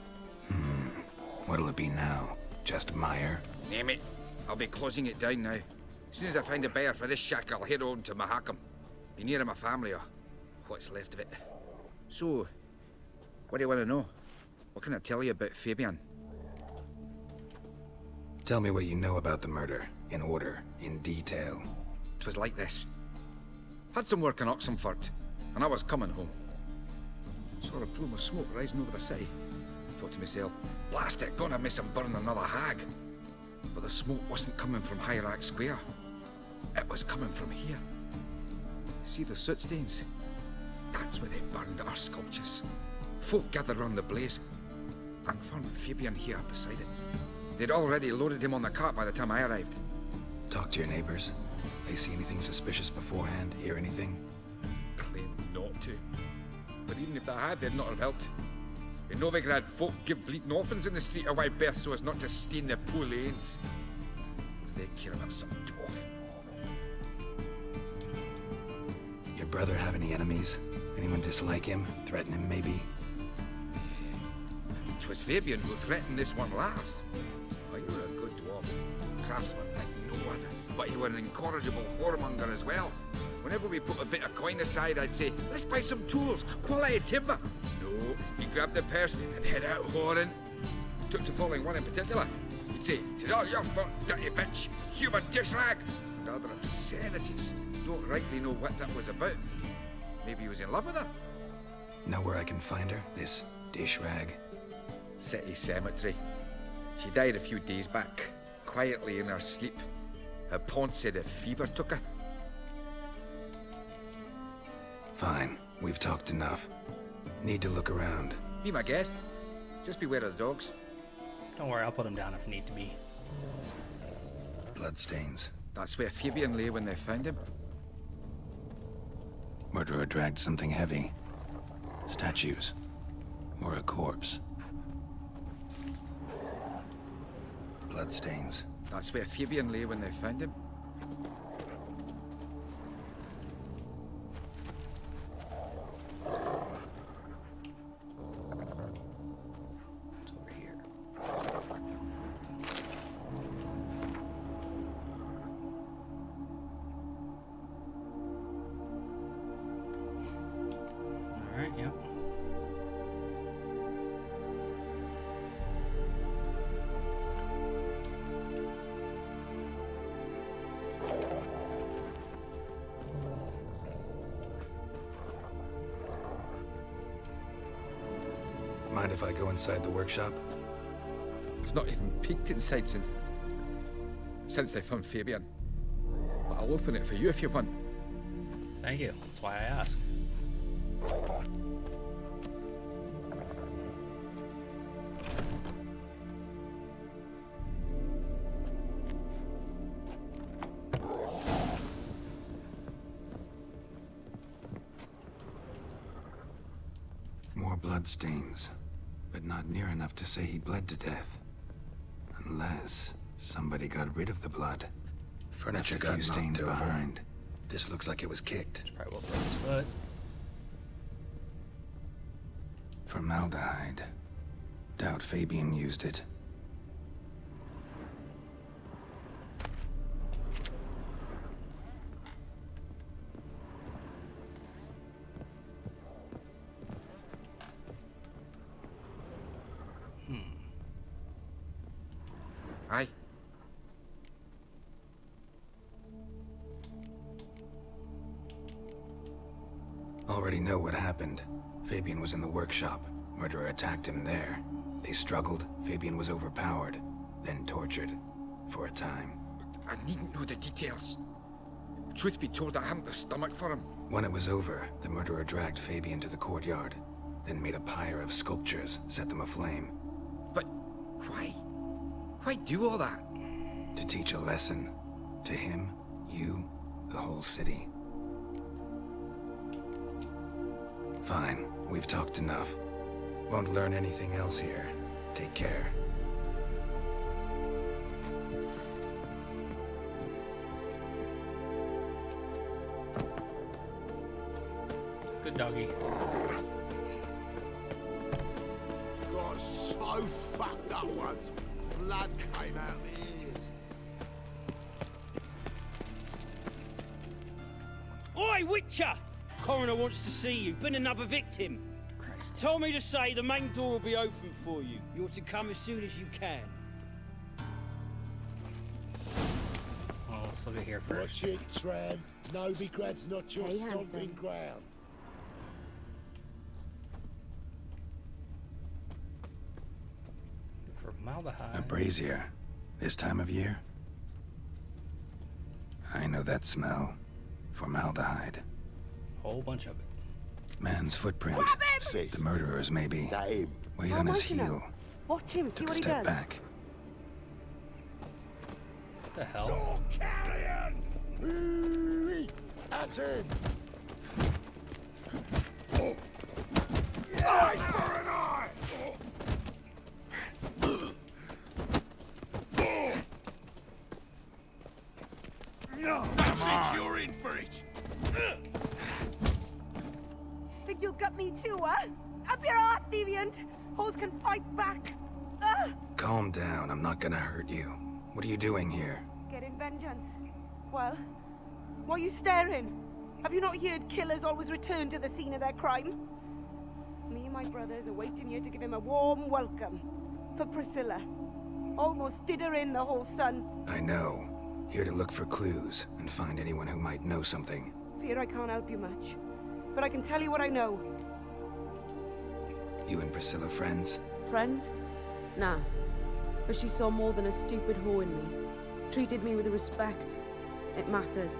What'll it be now? Just Meyer? Name it. I'll be closing it down now. As soon as I find a buyer for this shack, I'll head on to Mahakam. Be near my family, or what's left of it. So, what do you want to know? What can I tell you about Fabian? Tell me what you know about the murder, in order, in detail. It was like this. Had some work in Oxenford, and I was coming home. Saw a plume of smoke rising over the city. Thought to myself, blast it, gonna miss him burn another hag. But the smoke wasn't coming from Hierarch Square. It was coming from here. See the soot stains? That's where they burned our sculptures. Folk gathered round the blaze, and found Fabian here beside it. They'd already loaded him on the cart by the time I arrived. Talk to your neighbors. They see anything suspicious beforehand? Hear anything? Claim not to. But even if they had, they'd not have helped. In Novigrad, folk give bleeding orphans in the street a wide berth so as not to stain their poor lanes. What do they care about some dwarf? Your brother have any enemies? Anyone dislike him? Threaten him, maybe? 'Twas Fabian who threatened this one last. Oh, you were a good dwarf. Craftsman like no other. But you were an incorrigible whoremonger as well. Whenever we put a bit of coin aside, I'd say, let's buy some tools, quality timber. No, he'd grab the purse and head out whoring. Took to following one in particular. He'd say, "'Tis all your fault, dirty bitch, human dish rag," and other obscenities. Don't rightly know what that was about. Maybe he was in love with her. Know where I can find her? This dish rag? City cemetery. She died a few days back, quietly in her sleep. Her pawn said a fever took her. Fine. We've talked enough. Need to look around. Be my guest. Just beware of the dogs. Don't worry, I'll put him down if need to be. Bloodstains. That's where Fabian lay when they found him. Murderer dragged something heavy. Statues. Or a corpse. Bloodstains. That's where Fabian lay when they found him. It's over here. Alright, yep. Mind if I go inside the workshop? I've not even peeked inside since they found Fabian. But I'll open it for you if you want. Thank you. That's why I asked. More bloodstains, but not near enough to say he bled to death. Unless somebody got rid of the blood. Furniture Left a got few stains knocked over. behind. This looks like it was kicked. Probably what broke his foot. Formaldehyde. Doubt Fabian used it. Aye. Already know what happened. Fabian was in the workshop. Murderer attacked him there. They struggled. Fabian was overpowered, then tortured. For a time. I needn't know the details. Truth be told, I hadn't the stomach for him. When it was over, the murderer dragged Fabian to the courtyard, then made a pyre of sculptures, set them aflame. But why? Why do all that? To teach a lesson. To him, you, the whole city. Fine, we've talked enough. Won't learn anything else here. Take care. Good doggy. Got so fucked up once. Blood came out my ears. Oi, Witcher! Coroner wants to see you. Been another victim. Christ. Told me to say the main door will be open for you. You're to come as soon as you can. Well, let's look at here first. Watch it, tramp. Novigrad's not your Hey, stomping handsome. ground. Formaldehyde. A brazier. This time of year? I know that smell. Formaldehyde. Whole bunch of it. Man's footprint. Sis. The murderer's maybe. That him. Weight How on his might you know? heel. Watch him, see Took a what he step does. back. What the hell? Carrion! That's him! Eye for an eye! That's it, you're in for it! Think you'll gut me too, huh? Up your ass, deviant! Hoes can fight back! Calm down, I'm not gonna hurt you. What are you doing here? Getting vengeance. Well, why are you staring? Have you not heard killers always return to the scene of their crime? Me and my brothers are waiting here to give him a warm welcome. For Priscilla. Almost did her in, the whole son. I know. Here to look for clues and find anyone who might know something. Fear I can't help you much. But I can tell you what I know. You and Priscilla friends? Friends? Nah. But she saw more than a stupid whore in me. Treated me with respect. It mattered.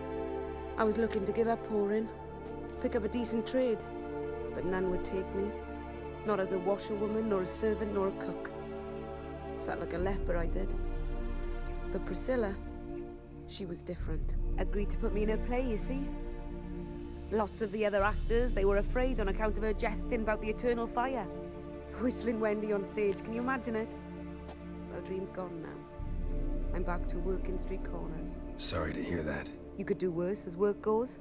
I was looking to give up whoring. Pick up a decent trade. But none would take me. Not as a washerwoman, nor a servant, nor a cook. Felt like a leper, I did. But Priscilla, she was different. Agreed to put me in her play, you see? Lots of the other actors, they were afraid on account of her jesting about the eternal fire. Whistling Wendy on stage, can you imagine it? Well, dream's gone now. I'm back to working street corners. Sorry to hear that. You could do worse as work goes.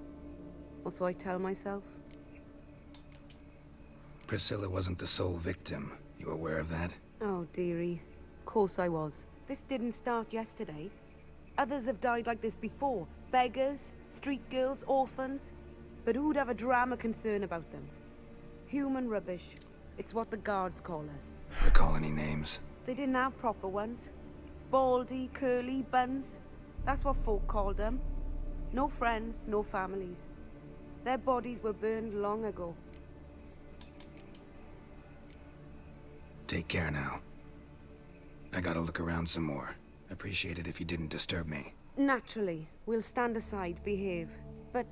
Or so I tell myself. Priscilla wasn't the sole victim. You aware of that? Oh, dearie. Course I was. This didn't start yesterday. Others have died like this before. Beggars, street girls, orphans. But who'd have a drama concern about them? Human rubbish. It's what the guards call us. Recall any names? They didn't have proper ones. Baldy, curly, buns. That's what folk called them. No friends, no families. Their bodies were burned long ago. Take care now. I gotta look around some more. Appreciate it if you didn't disturb me. Naturally. We'll stand aside, behave. But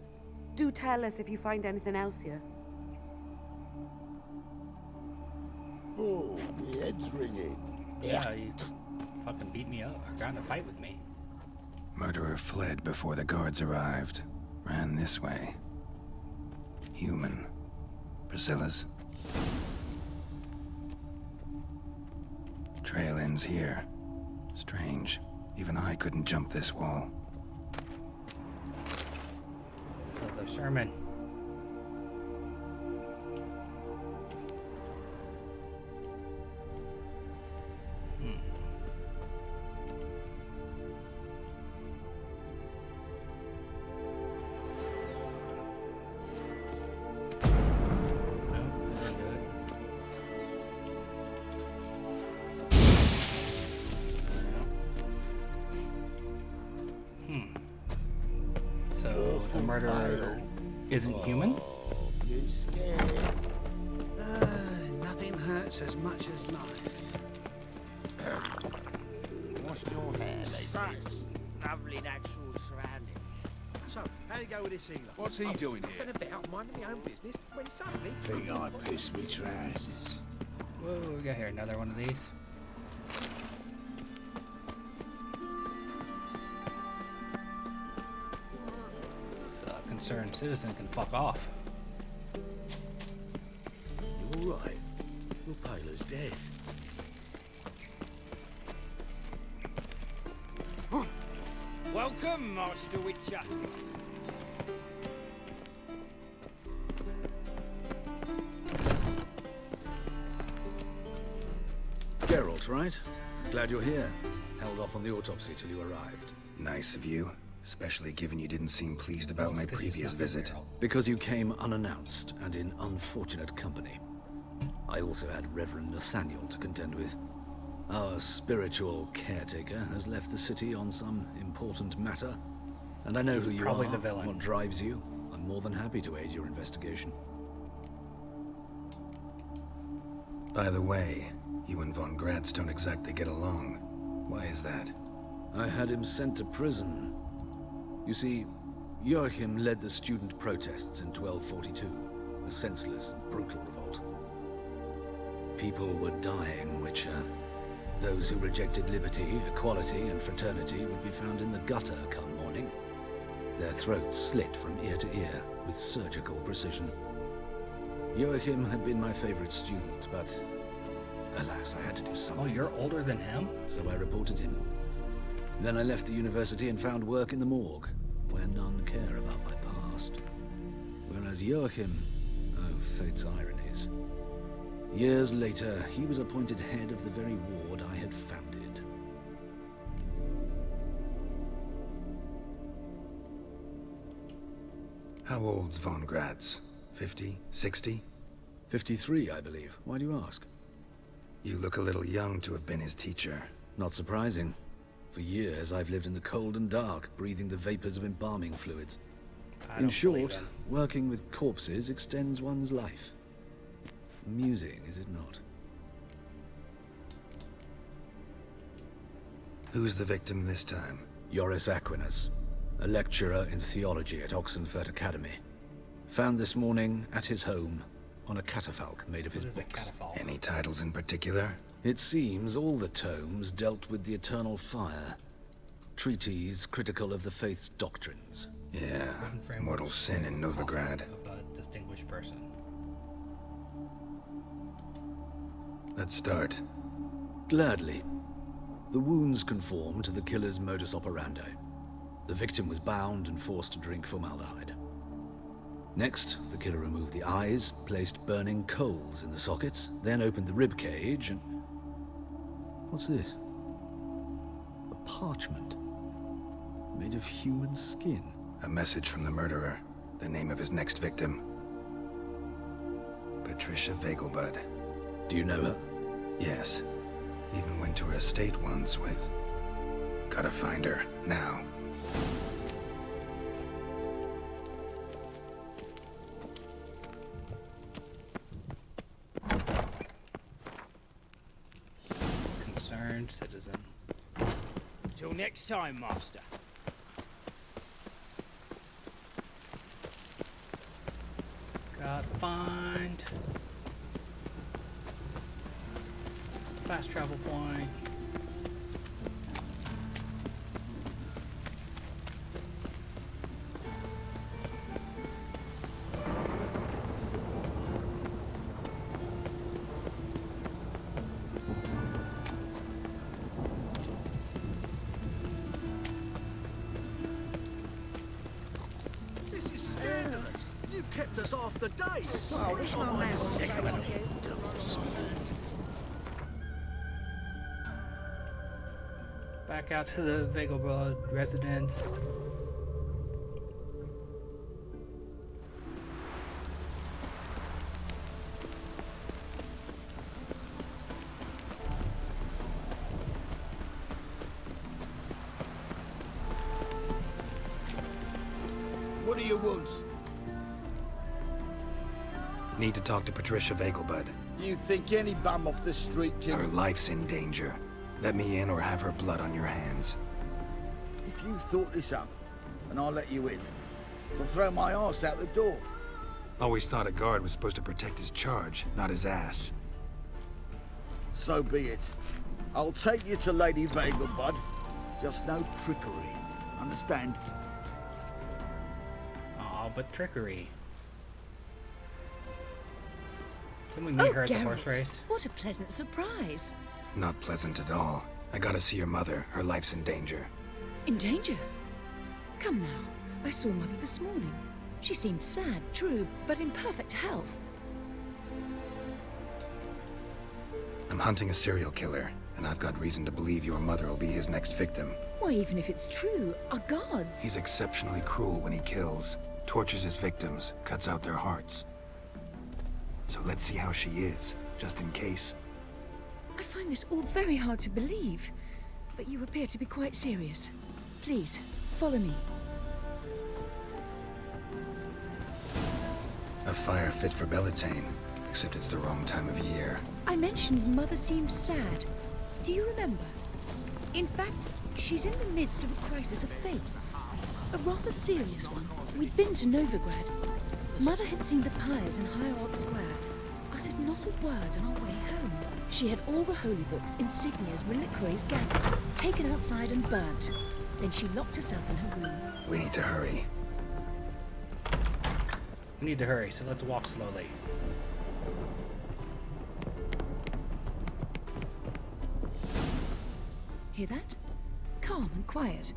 do tell us if you find anything else here. Oh, my head's ringing. Yeah, you fucking beat me up or got in a fight with me. Murderer fled before the guards arrived. Ran this way. Human. Priscilla's. Trail ends here. Strange. Even I couldn't jump this wall. Another sermon. So the murderer isn't human? You scared? Nothing hurts as much as life. Wash your hair, Such lady. lovely natural surroundings. So, how do you go with this healer? What's he doing Been a bit out minding my own business when suddenly. Think I pissed me trousers. Whoa, we got here another one of these. So a concerned citizen can fuck off. You all right? You're pale as death. Welcome, Master Witcher. Geralt, right? Glad you're here. Held off on the autopsy till you arrived. Nice of you. Especially given you didn't seem pleased about my previous visit. Because you came unannounced and in unfortunate company. I also had Reverend Nathaniel to contend with. Our spiritual caretaker has left the city on some important matter. And I know He's who you probably are, the villain. what drives you. I'm more than happy to aid your investigation. By the way, you and Von Gratz don't exactly get along. Why is that? I had him sent to prison. You see, Joachim led the student protests in 1242, a senseless and brutal revolt. People were dying, Witcher. Those who rejected liberty, equality, and fraternity would be found in the gutter come morning. Their throats slit from ear to ear with surgical precision. Joachim had been my favorite student, but alas, I had to do something. Oh, you're older than him? So I reported him. Then I left the university and found work in the morgue, where none care about my past. Whereas Joachim, oh, fate's ironies. Years later, he was appointed head of the very ward I had founded. How old's Von Gratz? 50? 60? 53, I believe. Why do you ask? You look a little young to have been his teacher. Not surprising. For years, I've lived in the cold and dark, breathing the vapors of embalming fluids. In short, working with corpses extends one's life. Amusing, is it not? Who's the victim this time? Joris Aquinas, a lecturer in theology at Oxenfurt Academy. Found this morning at his home on a catafalque made of his books. Any titles in particular? It seems all the tomes dealt with the eternal fire. Treatises critical of the faith's doctrines. Yeah, mortal sin in Novigrad. Of a distinguished person. Let's start. Gladly. The wounds conform to the killer's modus operandi. The victim was bound and forced to drink formaldehyde. Next, the killer removed the eyes, placed burning coals in the sockets, then opened the rib cage and... What's this? A parchment. Made of human skin. A message from the murderer. The name of his next victim. Patricia Vegelbud. Do you know her? Yes. Even went to her estate once with... Gotta find her, now. concerned citizen. Till next time, Master. Gotta find fast travel point. This is scandalous. You've kept us off the dice. I wish my man was Sick of with it. you. Back out to the Vegelblood residence. What do you want? Need to talk to Patricia Vegelbud. You think any bum off the street can... Her life's in danger. Let me in or have her blood on your hands. If you thought this up, and I'll let you in, I'll throw my arse out the door. Always thought a guard was supposed to protect his charge, not his ass. So be it. I'll take you to Lady Vegelbud. Just no trickery. Understand? Aw, but trickery. Didn't we meet her at the horse race? What a pleasant surprise. Not pleasant at all. I gotta see your mother. Her life's in danger. In danger? Come now. I saw Mother this morning. She seemed sad, true, but in perfect health. I'm hunting a serial killer, and I've got reason to believe your mother will be his next victim. Why, even if it's true, our gods... He's exceptionally cruel when he kills, tortures his victims, cuts out their hearts. So let's see how she is, just in case. I find this all very hard to believe, but you appear to be quite serious. Please, follow me. A fire fit for Bellatane, except it's the wrong time of year. I mentioned Mother seemed sad. Do you remember? In fact, she's in the midst of a crisis of faith. A rather serious one. We'd been to Novigrad. Mother had seen the pyres in Hierarch Square, uttered not a word on our way home. She had all the holy books, insignias, reliquaries gathered, taken outside and burnt. Then she locked herself in her room. We need to hurry. We need to hurry, so let's walk slowly. Hear that? Calm and quiet.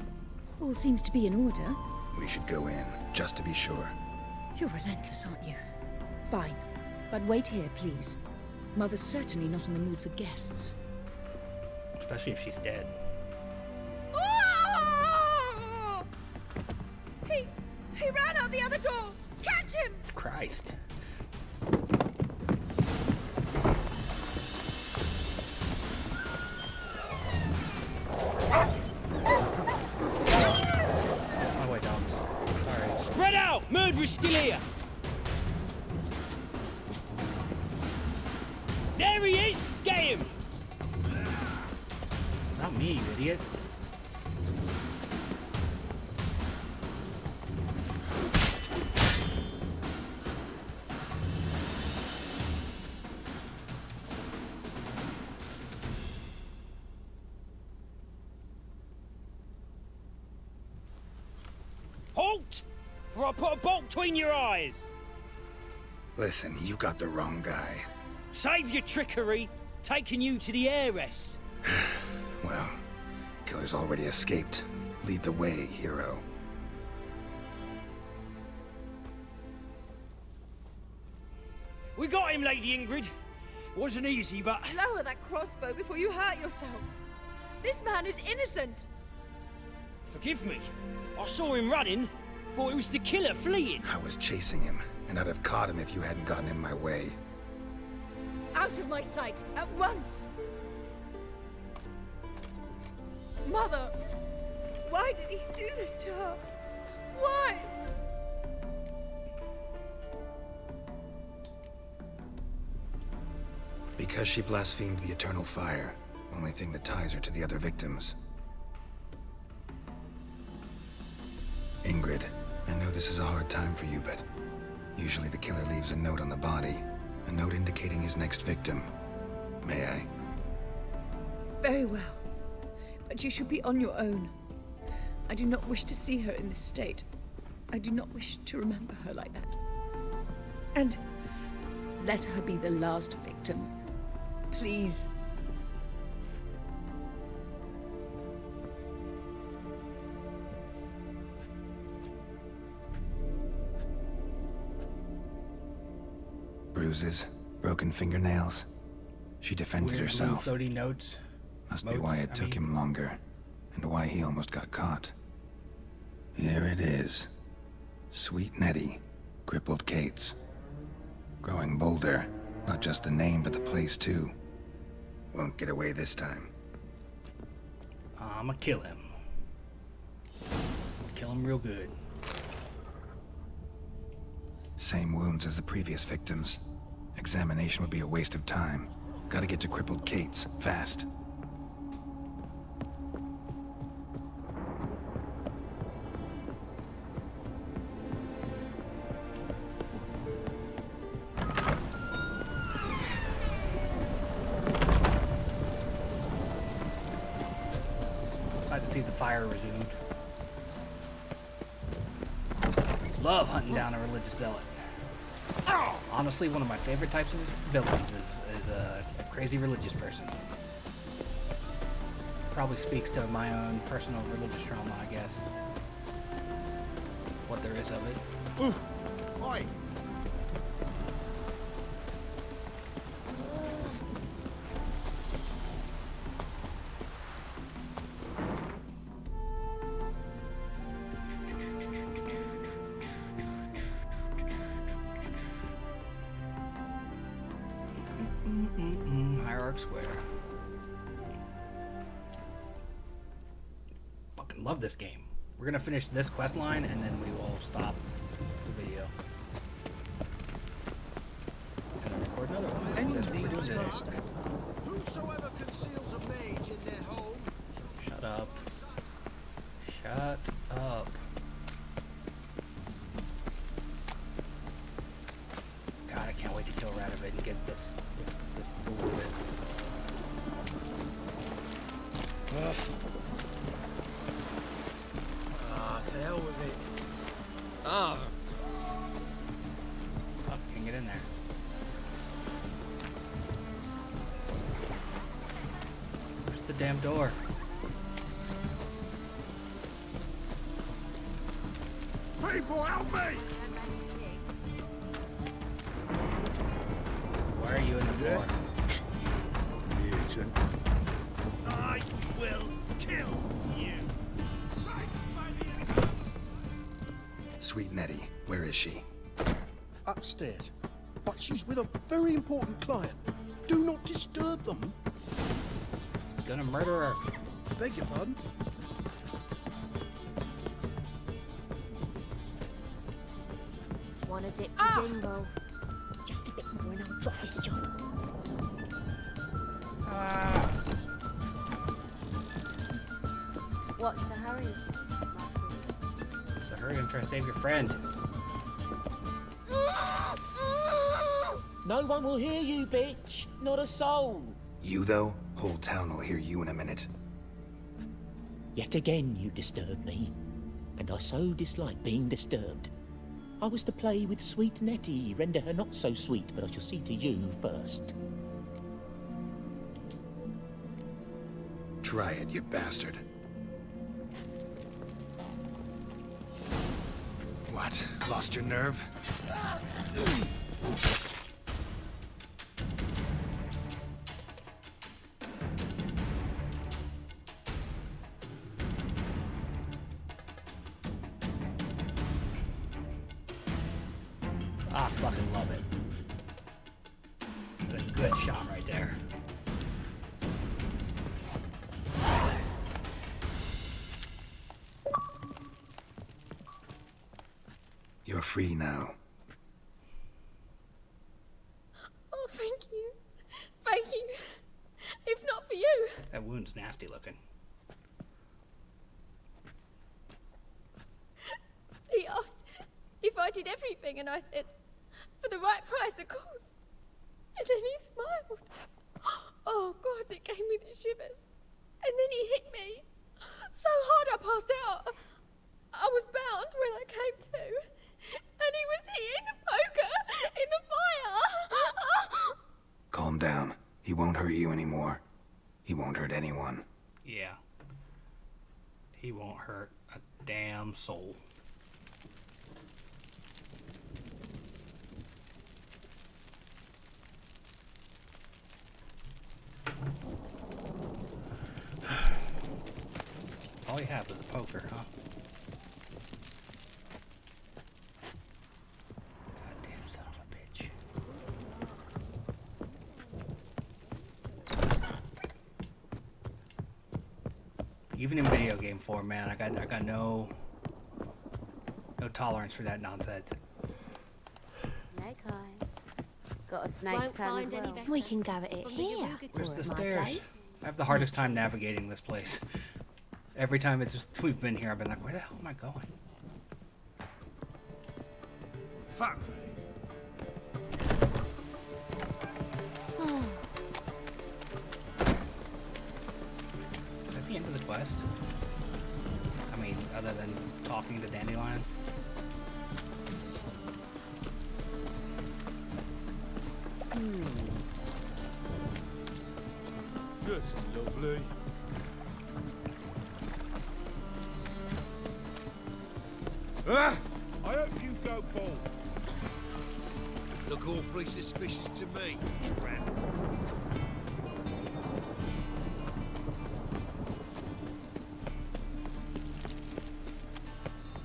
All seems to be in order. We should go in, just to be sure. You're relentless, aren't you? Fine. But wait here, please. Mother's certainly not in the mood for guests. Especially if she's dead. Oh! He ran out the other door! Catch him! Christ. My way, dogs. Sorry. Spread out! Murderer's still here! There he is! Get him! Not me, you idiot. Halt! For I put a bolt between your eyes! Listen, you got the wrong guy. Save your trickery, taking you to the heiress. Well, killer's already escaped. Lead the way, hero. We got him, Lady Ingrid. Wasn't easy, but... Lower that crossbow before you hurt yourself. This man is innocent. Forgive me. I saw him running. Thought it was the killer fleeing. I was chasing him, and I'd have caught him if you hadn't gotten in my way. Out of my sight, at once! Mother! Why did he do this to her? Why? Because she blasphemed the eternal fire. Only thing that ties her to the other victims. Ingrid, I know this is a hard time for you, but usually the killer leaves a note on the body. A note indicating his next victim. May I? Very well. But you should be on your own. I do not wish to see her in this state. I do not wish to remember her like that. And let her be the last victim. Please. Bruises, broken fingernails. She defended Weird herself. blue floaty notes. Must be why it took him longer, and why he almost got caught. Here it is. Sweet Nettie, crippled Kate's. Growing bolder, not just the name, but the place too. Won't get away this time. I'ma kill him. Kill him real good. Same wounds as the previous victims. Examination would be a waste of time. Gotta get to crippled Kate's, fast. Glad to see the fire resumed. Love hunting down a religious zealot. Honestly, one of my favorite types of villains is a crazy religious person. Probably speaks to my own personal religious trauma, I guess. What there is of it. Ooh. Oi. Hierarch Square. Fucking love this game. We're gonna finish this quest line and then we will stop the video. And then record another one. That's what we're doing today. Whosoever conceals a mage in their home. Shut up. Shut up. God, I can't wait to kill Renovate and get this over with. Ah, to hell with it. Oh, can't get in there. Where's the damn door? People, help me! Why are you in the floor? Mutant. I will kill you. Sweet Nettie, where is she? Upstairs. But she's with a very important client. Do not disturb them. Gonna murder her. Beg your pardon? Wanna dip the dingo? Just a bit more and I'll drop this job. What's the hurry? So hurry, I'm trying to save your friend. No one will hear you, bitch. Not a soul. You, though? Whole town will hear you in a minute. Yet again you disturb me. And I so dislike being disturbed. I was to play with sweet Nettie, render her not so sweet, but I shall see to you first. Try it, you bastard. What? Lost your nerve? I fucking love it. That's a good shot right there. You're free now. Oh, thank you. Thank you. If not for you. That wound's nasty looking. He asked if I did everything, and I said, for the right price, of course. And then he smiled. Oh, God, it gave me the shivers. And then he hit me so hard I passed out. I was bound when I came to. And he was hitting the poker in the fire. Calm down. He won't hurt you anymore. He won't hurt anyone. Yeah. He won't hurt a damn soul. All you have is a poker, huh? Goddamn son of a bitch. Even in video game form, man, I got no tolerance for that nonsense. Snake eyes. Got a snake's tongue as well. We can go at it here. Where's or the at my stairs? place. I have the hardest time navigating this place. Every time we've been here, I've been like, where the hell am I going? Fuck. Is that the end of the quest? I mean, other than talking to Dandelion? Just lovely. Ah! I hope you go bald. Look awfully suspicious to me, tramp.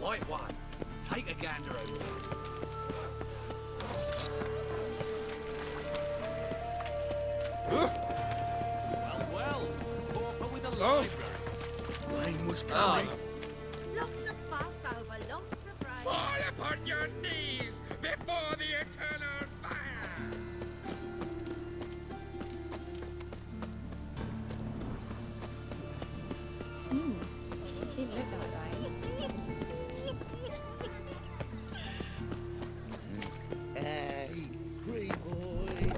White one, take a gander over there. Well, pauper with a library. Rain was coming. Lots of fuss over lots of rain. Fall upon your knees before the eternal fire! Didn't look like rain. Hey, pretty boy.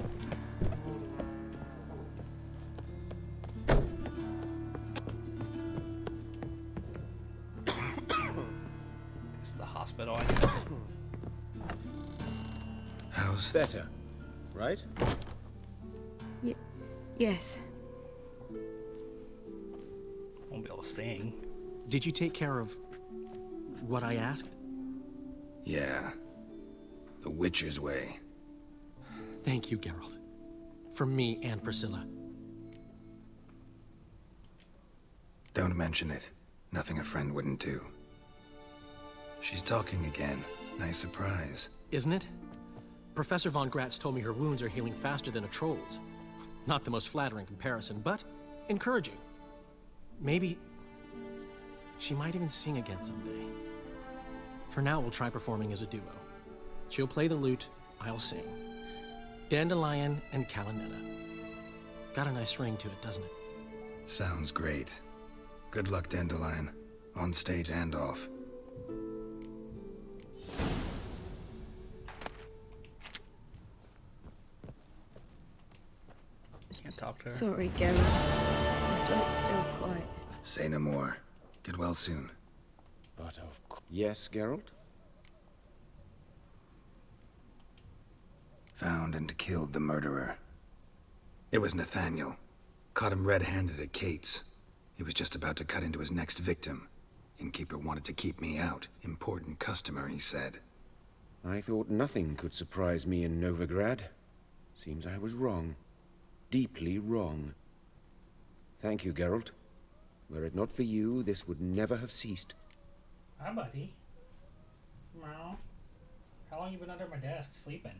This is the hospital. How's better, right? Yes. Won't be able to sing. Did you take care of what I asked? Yeah. The Witcher's way. Thank you, Geralt. For me and Priscilla. Don't mention it. Nothing a friend wouldn't do. She's talking again. Nice surprise. Isn't it? Professor von Gratz told me her wounds are healing faster than a troll's. Not the most flattering comparison, but encouraging. Maybe she might even sing again someday. For now, we'll try performing as a duo. She'll play the lute, I'll sing. Dandelion and Calinetta. Got a nice ring to it, doesn't it? Sounds great. Good luck, Dandelion. On stage and off. Can't talk to her. Sorry, Geralt. My throat's still quite... Say no more. Get well soon. But of course. Yes, Geralt? Found and killed the murderer. It was Nathaniel. Caught him red-handed at Kate's. He was just about to cut into his next victim. Innkeeper wanted to keep me out. Important customer, he said. I thought nothing could surprise me in Novigrad. Seems I was wrong. Deeply wrong. Thank you, Geralt. Were it not for you, this would never have ceased. Hi, buddy. Meow. How long you been under my desk sleeping?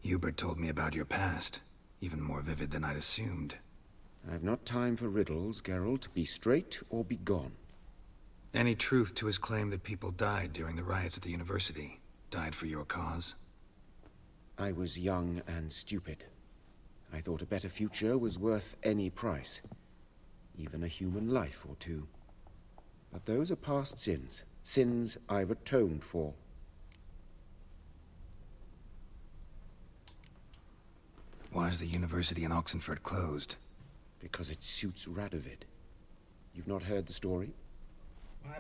Hubert told me about your past. Even more vivid than I'd assumed. I've not time for riddles, Geralt. Be straight or be gone. Any truth to his claim that people died during the riots at the university? Died for your cause? I was young and stupid. I thought a better future was worth any price, even a human life or two. But those are past sins, sins I've atoned for. Why is the university in Oxenford closed? Because it suits Radovid. You've not heard the story?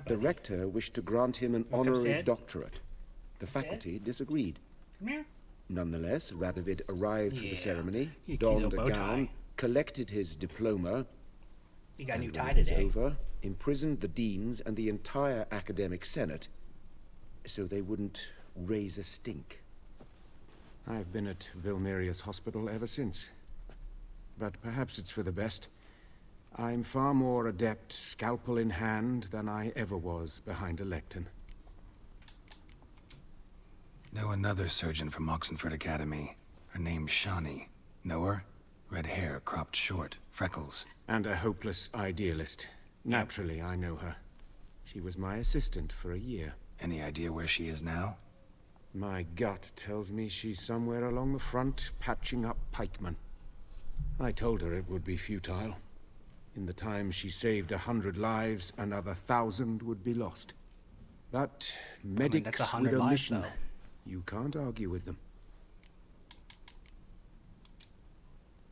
The rector wished to grant him an honorary doctorate. The faculty disagreed. Come here. Nonetheless, Radovid arrived for the ceremony, donned a gown, collected his diploma, he got a new and tie when it was today. over, imprisoned the deans and the entire academic senate so they wouldn't raise a stink. I've been at Vilmerius Hospital ever since. But perhaps it's for the best. I'm far more adept, scalpel in hand, than I ever was behind a lectern. Know another surgeon from Oxenford Academy. Her name's Shani. Know her? Red hair, cropped short, freckles. And a hopeless idealist. Naturally, I know her. She was my assistant for a year. Any idea where she is now? My gut tells me she's somewhere along the front, patching up pikemen. I told her it would be futile. In the time she saved 100 lives, another 1,000 would be lost. But medics that's with 100 a lives, mission. though. You can't argue with them.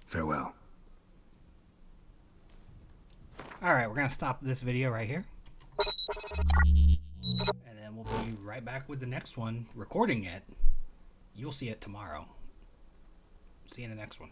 Farewell. Alright, we're going to stop this video right here. And then we'll be right back with the next one, recording it. You'll see it tomorrow. See you in the next one.